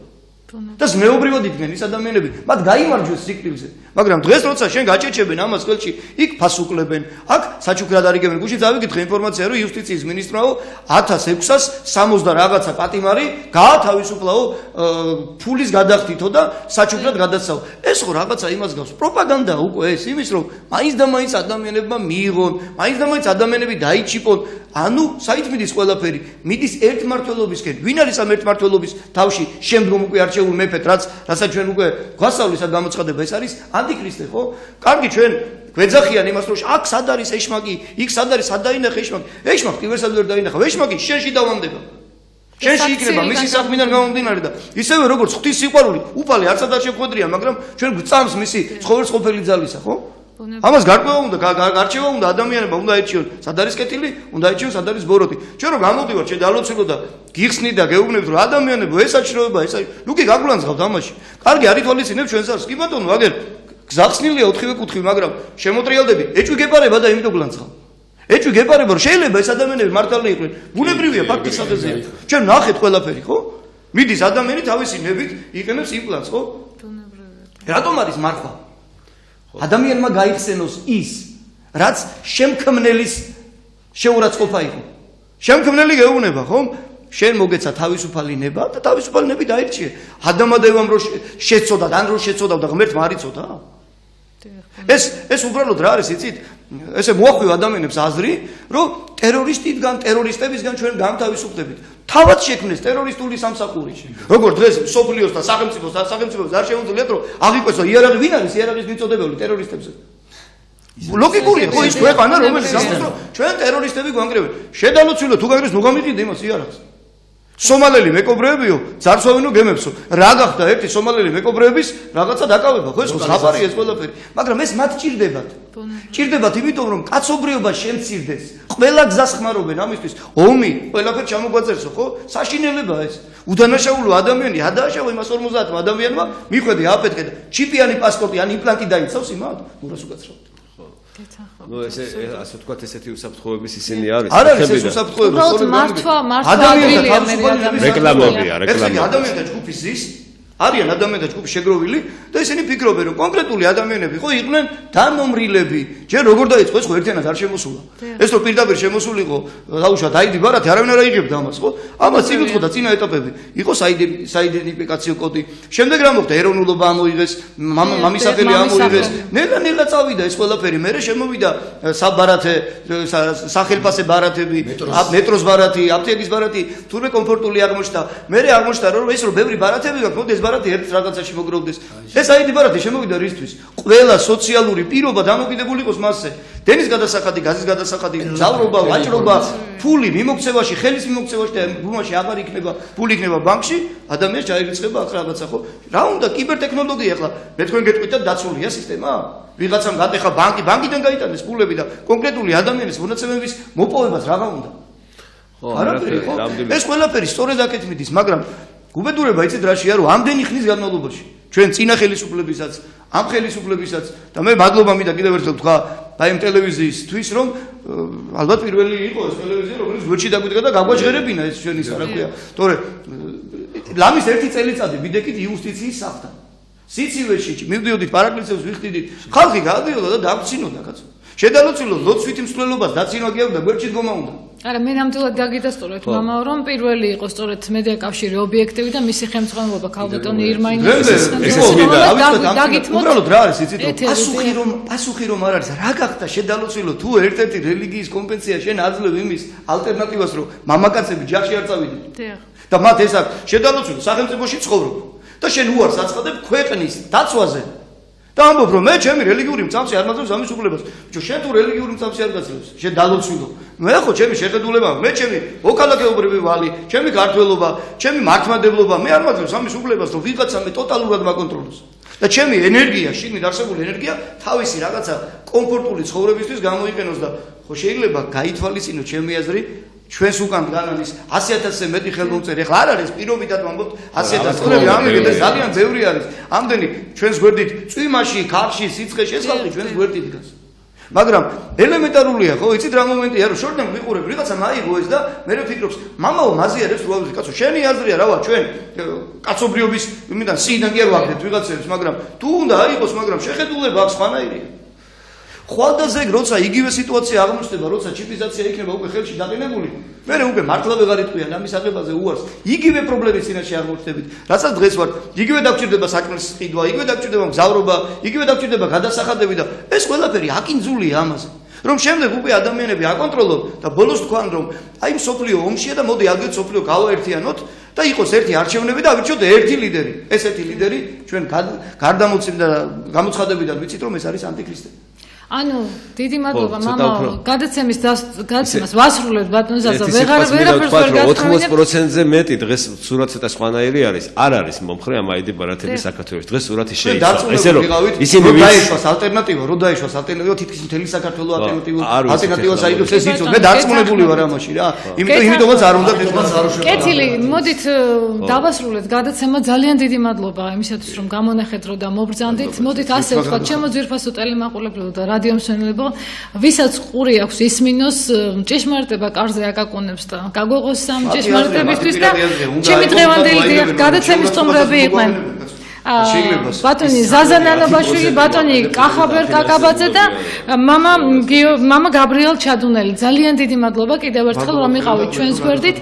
და ზნეობრივად იდგნენ ის ადამიანები, მათ გაიმარჯვეს სიკვდილზე. მაგრამ დღეს როცა შენ გაჭეჭებენ ამას ხელში, იქ ფასუკლებენ, აქ საჩუქრად არიგებენ. გუშინ წავიკითხე ინფორმაცია, რომ იუსტიციის მინისტრაო 1660 რაღაცა პატიმარი გაათავისუფლაო ფულის გადახდითო და საჩუქრად გადასცაო. ეს ხო რაღაცა იმას გავს. პროპაგანდა უკვე ეს იმის, რომ მაინც და მაინც ადამიანებმა მიიღონ, მაინც და მაინც ადამიანები დაიჩიპონ. ანუ საით მიდის ყველაფერი? მიდის ერთმართველობისკენ. ვინ არის ამ ერთმართველობის თავში შემდგომ უკვე არჩეულ მეფეთ, რასაც ჩვენ უკვე გვასწავლეს ამ გამოცხადება, ეს არის ანტიქრისტე, ხო? კარგი, ჩვენ გვეძახიან იმას, რომ აქ სად არის ეშმაკი, იქ სად არის, სად დაინახე ეშმაკი? ეშმაკი პირველად ვერ დაინახა, ეშმაკი შენში დავამდება. შენში იქნება მისი საქმიდან გამომდინარე და ისევე როგორც ღვთის სიყვარული, უფალი არცად არ შეხვედრია, მაგრამ ჩვენ გვწამს მისი ცხოველსყოფელი ძალისა, ხო? ამას გარკვევა უნდა, გარჩევა უნდა, ადამიანებმა უნდა ეჩიონ, სად არის კეთილი, უნდა ეჩიონ, სად არის ბოროტი. ჩვენ რომ გამოდივართ, შენ დალოცილო და გიხსნით და გეუბნებთ, რომ ადამიანებო, ეს საჭიროება, ეს ნუ კი გაგულანძღავთ ამაში. კარგი, არ ითვალისწინებ ჩვენს არს. კი ბატონო, აგერ გზახსნილია 4-ვე კუთხე, მაგრამ შემოტრიალდები, ეჭვი გეპარება და იმიტომ გულანძღავ. ეჭვი გეპარება, რომ შეიძლება ეს ადამიანები მართალნი იყვნენ. ბუნებრივია, ფაქტის საფასია. ჩვენ ნახეთ ყველაფერი, ხო? მიდის ადამიანი თავისი ნებით იყენებს იმპლანტს, ხო? ბუნებრივია. რატომ არის მარხვა? ადამიანმა გაიხსენოს ის, რაც შემქმნელის შეურაცხყოფა იყო. შემქმნელი გეუბნება, ხო? შენ მოგეცა თავისუფალი ნება და თავისუფალი ნები დაირჩიე. ადამიანებამ რო შეცოდა, ან რო შეცოდა და ღმერთმა არ იცოდა? ეს უბრალოდ რა არის, იცით? ესე მოახვია ადამიანებს აზრი, რომ ტერორისტებისგან ჩვენ გამთავისუფლდებით. თავად შექმნეს ტერორისტული სამსახური. როგორც დღეს სოფლიოს და სახელმწიფოს არ შეუძლიათ რომ აღიკვეცო იარაღი, ვინ არის იარაღის მიწოდებელი ტერორისტებზე? ლოგიკურია, ხო ის ქვეყანა რომელიც ამბობს რომ ჩვენ ტერორისტები გვანგრევენ. შედალოცილო თუ გაგრეს ნუ გამიყიდე იმას იარაღს. სომალელი მეკობრეებიო, ძარცვავინო გემებსო. რა გახდა ერთი სომალელი მეკობრეების რაღაცა დაკავება, ხო ეს ხო ხაფარია ეს ყველაფერი. მაგრამ ეს მათ ჭირდებათ. ჭირდებათ იმიტომ რომ კაცობრიობა შემცირდეს. ყველა გზას ხმარობენ ამისთვის. ომი ყველაფერ ჩამოგვაწერსო, ხო? საშინელებაა ეს. უდანაშაულო ადამიანი ადააშავა იმას 50 ადამიანმა, მიხვედი აფეთქე და ჩიპიანი პასპორტი ან იმპლანტი დაიცავს იმათ, გურას უკაცრავთ. ნუ ესე ასე ვთქვათ ესეთი უსაფრთხოების ისინი არის. არ არის ეს უსაფრთხოება, სწორედ მართვა ადვილია მე რეკლამებია. ადამიანთა ჯგუფი ზის არიან ადამიანთა ჯგუფი შეგროვილი და ისინი ფიქრობენ რომ კონკრეტული ადამიანები ხო იყვნენ დამომრილები. ჯერ როგორ დაიწყო ეს ხო ერთიანად არ შემოსულა. ეს რო პირდაპირ შემოსულიყო, დაუშვათ აიდი ბარათი, არავინ არ აიღებდა ამას, ხო? ამას წიგნიწყო და წინა ეტაპები. იყო საიდენტიფიკაციო კოდი. შემდეგ რა მოხდა? ეროვნულობა ამოიღეს, მამის სახელი ამოიღეს. ნელა წავიდა ეს ყველაფერი. მერე შემოვიდა საბარათე, სახელფასე ბარათები, მეტროს ბარათი, აპტეკის ბარათი, თურმე კომფორტული აღმოჩნდა. მერე აღმოჩნდა რომ ეს რო ბევრი ბარათები გაქვს, მოდი ეს ბარათი ერთ რაღაცაში მოგროვდეს. ეს აიდი ბარათი შემოვიდა რისთვის? ყველა სოციალური პირობა დამოკიდებული იყოს მასზე. დენის გადასახადი, გაზის გადასახადი, მგზავრობა, ვაჭრობა, ფული მიმოქცევაში, ხელის მიმოქცევაში და ბუმაში აღარ იქნება, ფული იქნება ბანკში, ადამიანს ჩაირიცხება აქ რაღაცა ხო? რა უნდა კიბერთექნოლოგია ახლა? მე თქვენ გეტყვით დაცულია სისტემა? ვიღაცამ გატეხა ბანკიდან გაიტანეს ფულები და კონკრეტული ადამიანის მონაცემების მოპოვებას რა უნდა? ხო, ეს ყველაფერი სწორედ აქეთ მიდის, მაგრამ გუბედურება იცით რაშია, რომ ამდენი ხნის განმავლობაში ჩვენ წინა ხელისუფლებისაც, ამ ხელისუფლებისაც და მე მადლობა მინდა კიდევ ერთხელ თქვა აი ამ ტელევიზიისთვის, რომ ალბათ პირველი იყო ეს ტელევიზია, რომელიც გვერდში დაგვიდგა და გაგვაჟღერებინა ეს ჩვენი რა ქვია. თორე ლამის ერთი წელიწადი ვიდექით იუსტიციის სახლთან. სიცივეში მივდიოდით პარაკლისებს ვიხდიდით, ხალხი გადიოდა და დაგვცინოდა კაცო. შედალოცილო ლოცვითი მსვლელობას დაცინვა გიაქვს და გვერდში დგომა უნდა. არა, მე ნამდვილად დაგიდასტურეთ მამაო, რომ პირველი იყო სწორედ მედიაკავშირი ობიექტივი და მისი ხელმძღვანელობა ქალბატონი ირმაინელის უბრალოდ რა არის იცით პასუხი რომ არ არის რა გახდა შედალოცილო თუ ერთ-ერთი რელიგიის კონვენცია შენ აძლევ იმის ალტერნატივას რომ მამაკაცები ჯახში არ წავიდნენ და მათ ეს აქვს შედალოცილო სახელმწიფოში ცხოვრობ და შენ უარს აცხადებ ქვეყნის დაცვაზე და ამბობ რომ მე ჩემი რელიგიური მწამსი არ მაძლევს ამის უფლებას. ბიჭო, შენ თუ რელიგიური მწამსი არ გაძლევს, შენ დალოცვილო. მე ხო ჩემი შეხედულება, მე ჩემი მოქალაქეობრივი ვალი, ჩემი ქართველობა, ჩემი მართლმადიდებლობა, მე არ მაძლევს ამის უფლებას, რომ ვიღაცა მე ტოტალურად მაკონტროლოს. და ჩემი ენერგია, შიგნით არსებული ენერგია თავისი რაღაცა კომფორტული ცხოვრებისთვის გამოიყენოს და ხო შეიძლება გაითვალისწინო ჩემი აზრი ჩვენს უკან განანის 100,000-ზე მეტი ხელმომწერი. ეხლა არ არის პირობითად ვამბობთ 100,000. ამიტომ ძალიან ბევრი არის. ამდენი ჩვენს გვერდით წვიმაში, ქარში, სიცხეში ეს ხალხი ჩვენს გვერდით დგას. მაგრამ ელემენტარულია, ხო, იცით რა მომენტია, რომ შორიდან ვიყურებ, ვიღაცა მაიღო ეს და მე ვფიქრობს, მამაო მაზიარებს რო ავიღე, კაცო, შენი აზრია რა ვარ, ჩვენ კაცობრიობის იმიდან სიიდან კი არ ვაგდეთ ვიღაცებს, მაგრამ თუ უნდა აიღოს, მაგრამ შეხედულება აქვს სხვანაირია. ხვალდაზე როცა იგივე სიტუაცია აღმოჩნდება, როცა ჩიპიზაცია იქნება უკვე ხელში დაყენებული, მე უკვე მართლა ვეღარ იტყვიან ამის აღებაზე უარს. იგივე პრობლემის წინაშე აღმოჩნდებით. რასაც დღეს ვარ, იგივე დაგჭირდება საქმის ყიდვა, იგივე დაგჭირდება მგზავრობა, იგივე დაგჭირდება გადასახადები და ეს ყველაფერი აკინძულია ამაზე. რომ შემდეგ უკვე ადამიანები აკონტროლონ და ბოლოს თქვან რომ აი მსოფლიო ომშია და მოდი აგეთ მსოფლიო გავაერთიანოთ და იყოს ერთი არჩევნები და ავირჩიოთ ერთი ლიდერი. ეს ერთი ლიდერი ჩვენ გარდამოცემ და გამოცხადებიდან ვიცით რომ ეს არის ანტიქრისტე. ანუ დიდი მადლობა მამაო, გადაცემას ვასრულებთ ბატონ ზაზა, ვერაფერს ვერ გასწავლეთ. 80%-ზე მეტი დღეს სურათ ცოტა სხვანაირი არის. არ არის მომხრე ამ აიდი ბარათების საქართველოს. დღეს სურათი შეიცვალა. ესე რომ ისინი დაეშვას ალტერნატივა, რო დაეშვას ალტერნატივა, თითქმის მთელი საქართველოს ალტერნატივას აიდოს ეს იცოდი. მე დარწმუნებული ვარ ამაში რა. იმიტომაც არ უნდა თეთრად არუშევს. კეთილი, მოდით დავასრულეთ გადაცემა. ძალიან დიდი მადლობა იმისათვის რომ გამონახეთ რო და მობრძანდით. მოდით ასე ვთქვათ, ჩემო ძვირფასო ტელემაყურებლებო და რადიო მსმენელებო, ვისაც ყური აქვს ისმინოს, ჭეშმარიტება კარზე აკაკუნებს და გაგვეღოს სამ ჭეშმარიტებისთვის და ჩემი დღევანდელი გადაცემის სტუმრები იყვნენ. ბატონი ზაზა ნანობაშვილი, ბატონი კახაბერ კაკაბაძე და მამა გაბრიელ ჩადუნელი. ძალიან დიდი მადლობა კიდევ ერთხელ რომ იყავით ჩვენს გვერდით.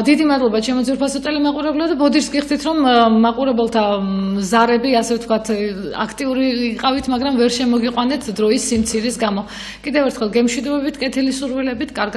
დიდი მადლობა ჩემო ძვირფასო ტელემაყურებლებო და ბოდიშს გიხდით რომ მაყურებელთა ზარები, ასე ვთქვათ, აქტიური იყავით, მაგრამ ვერ შემოგიყვანეთ დროის სიმცირის გამო. კიდევ ერთხელ გემშვიდობებით, კეთილი სურვილებით, კარგად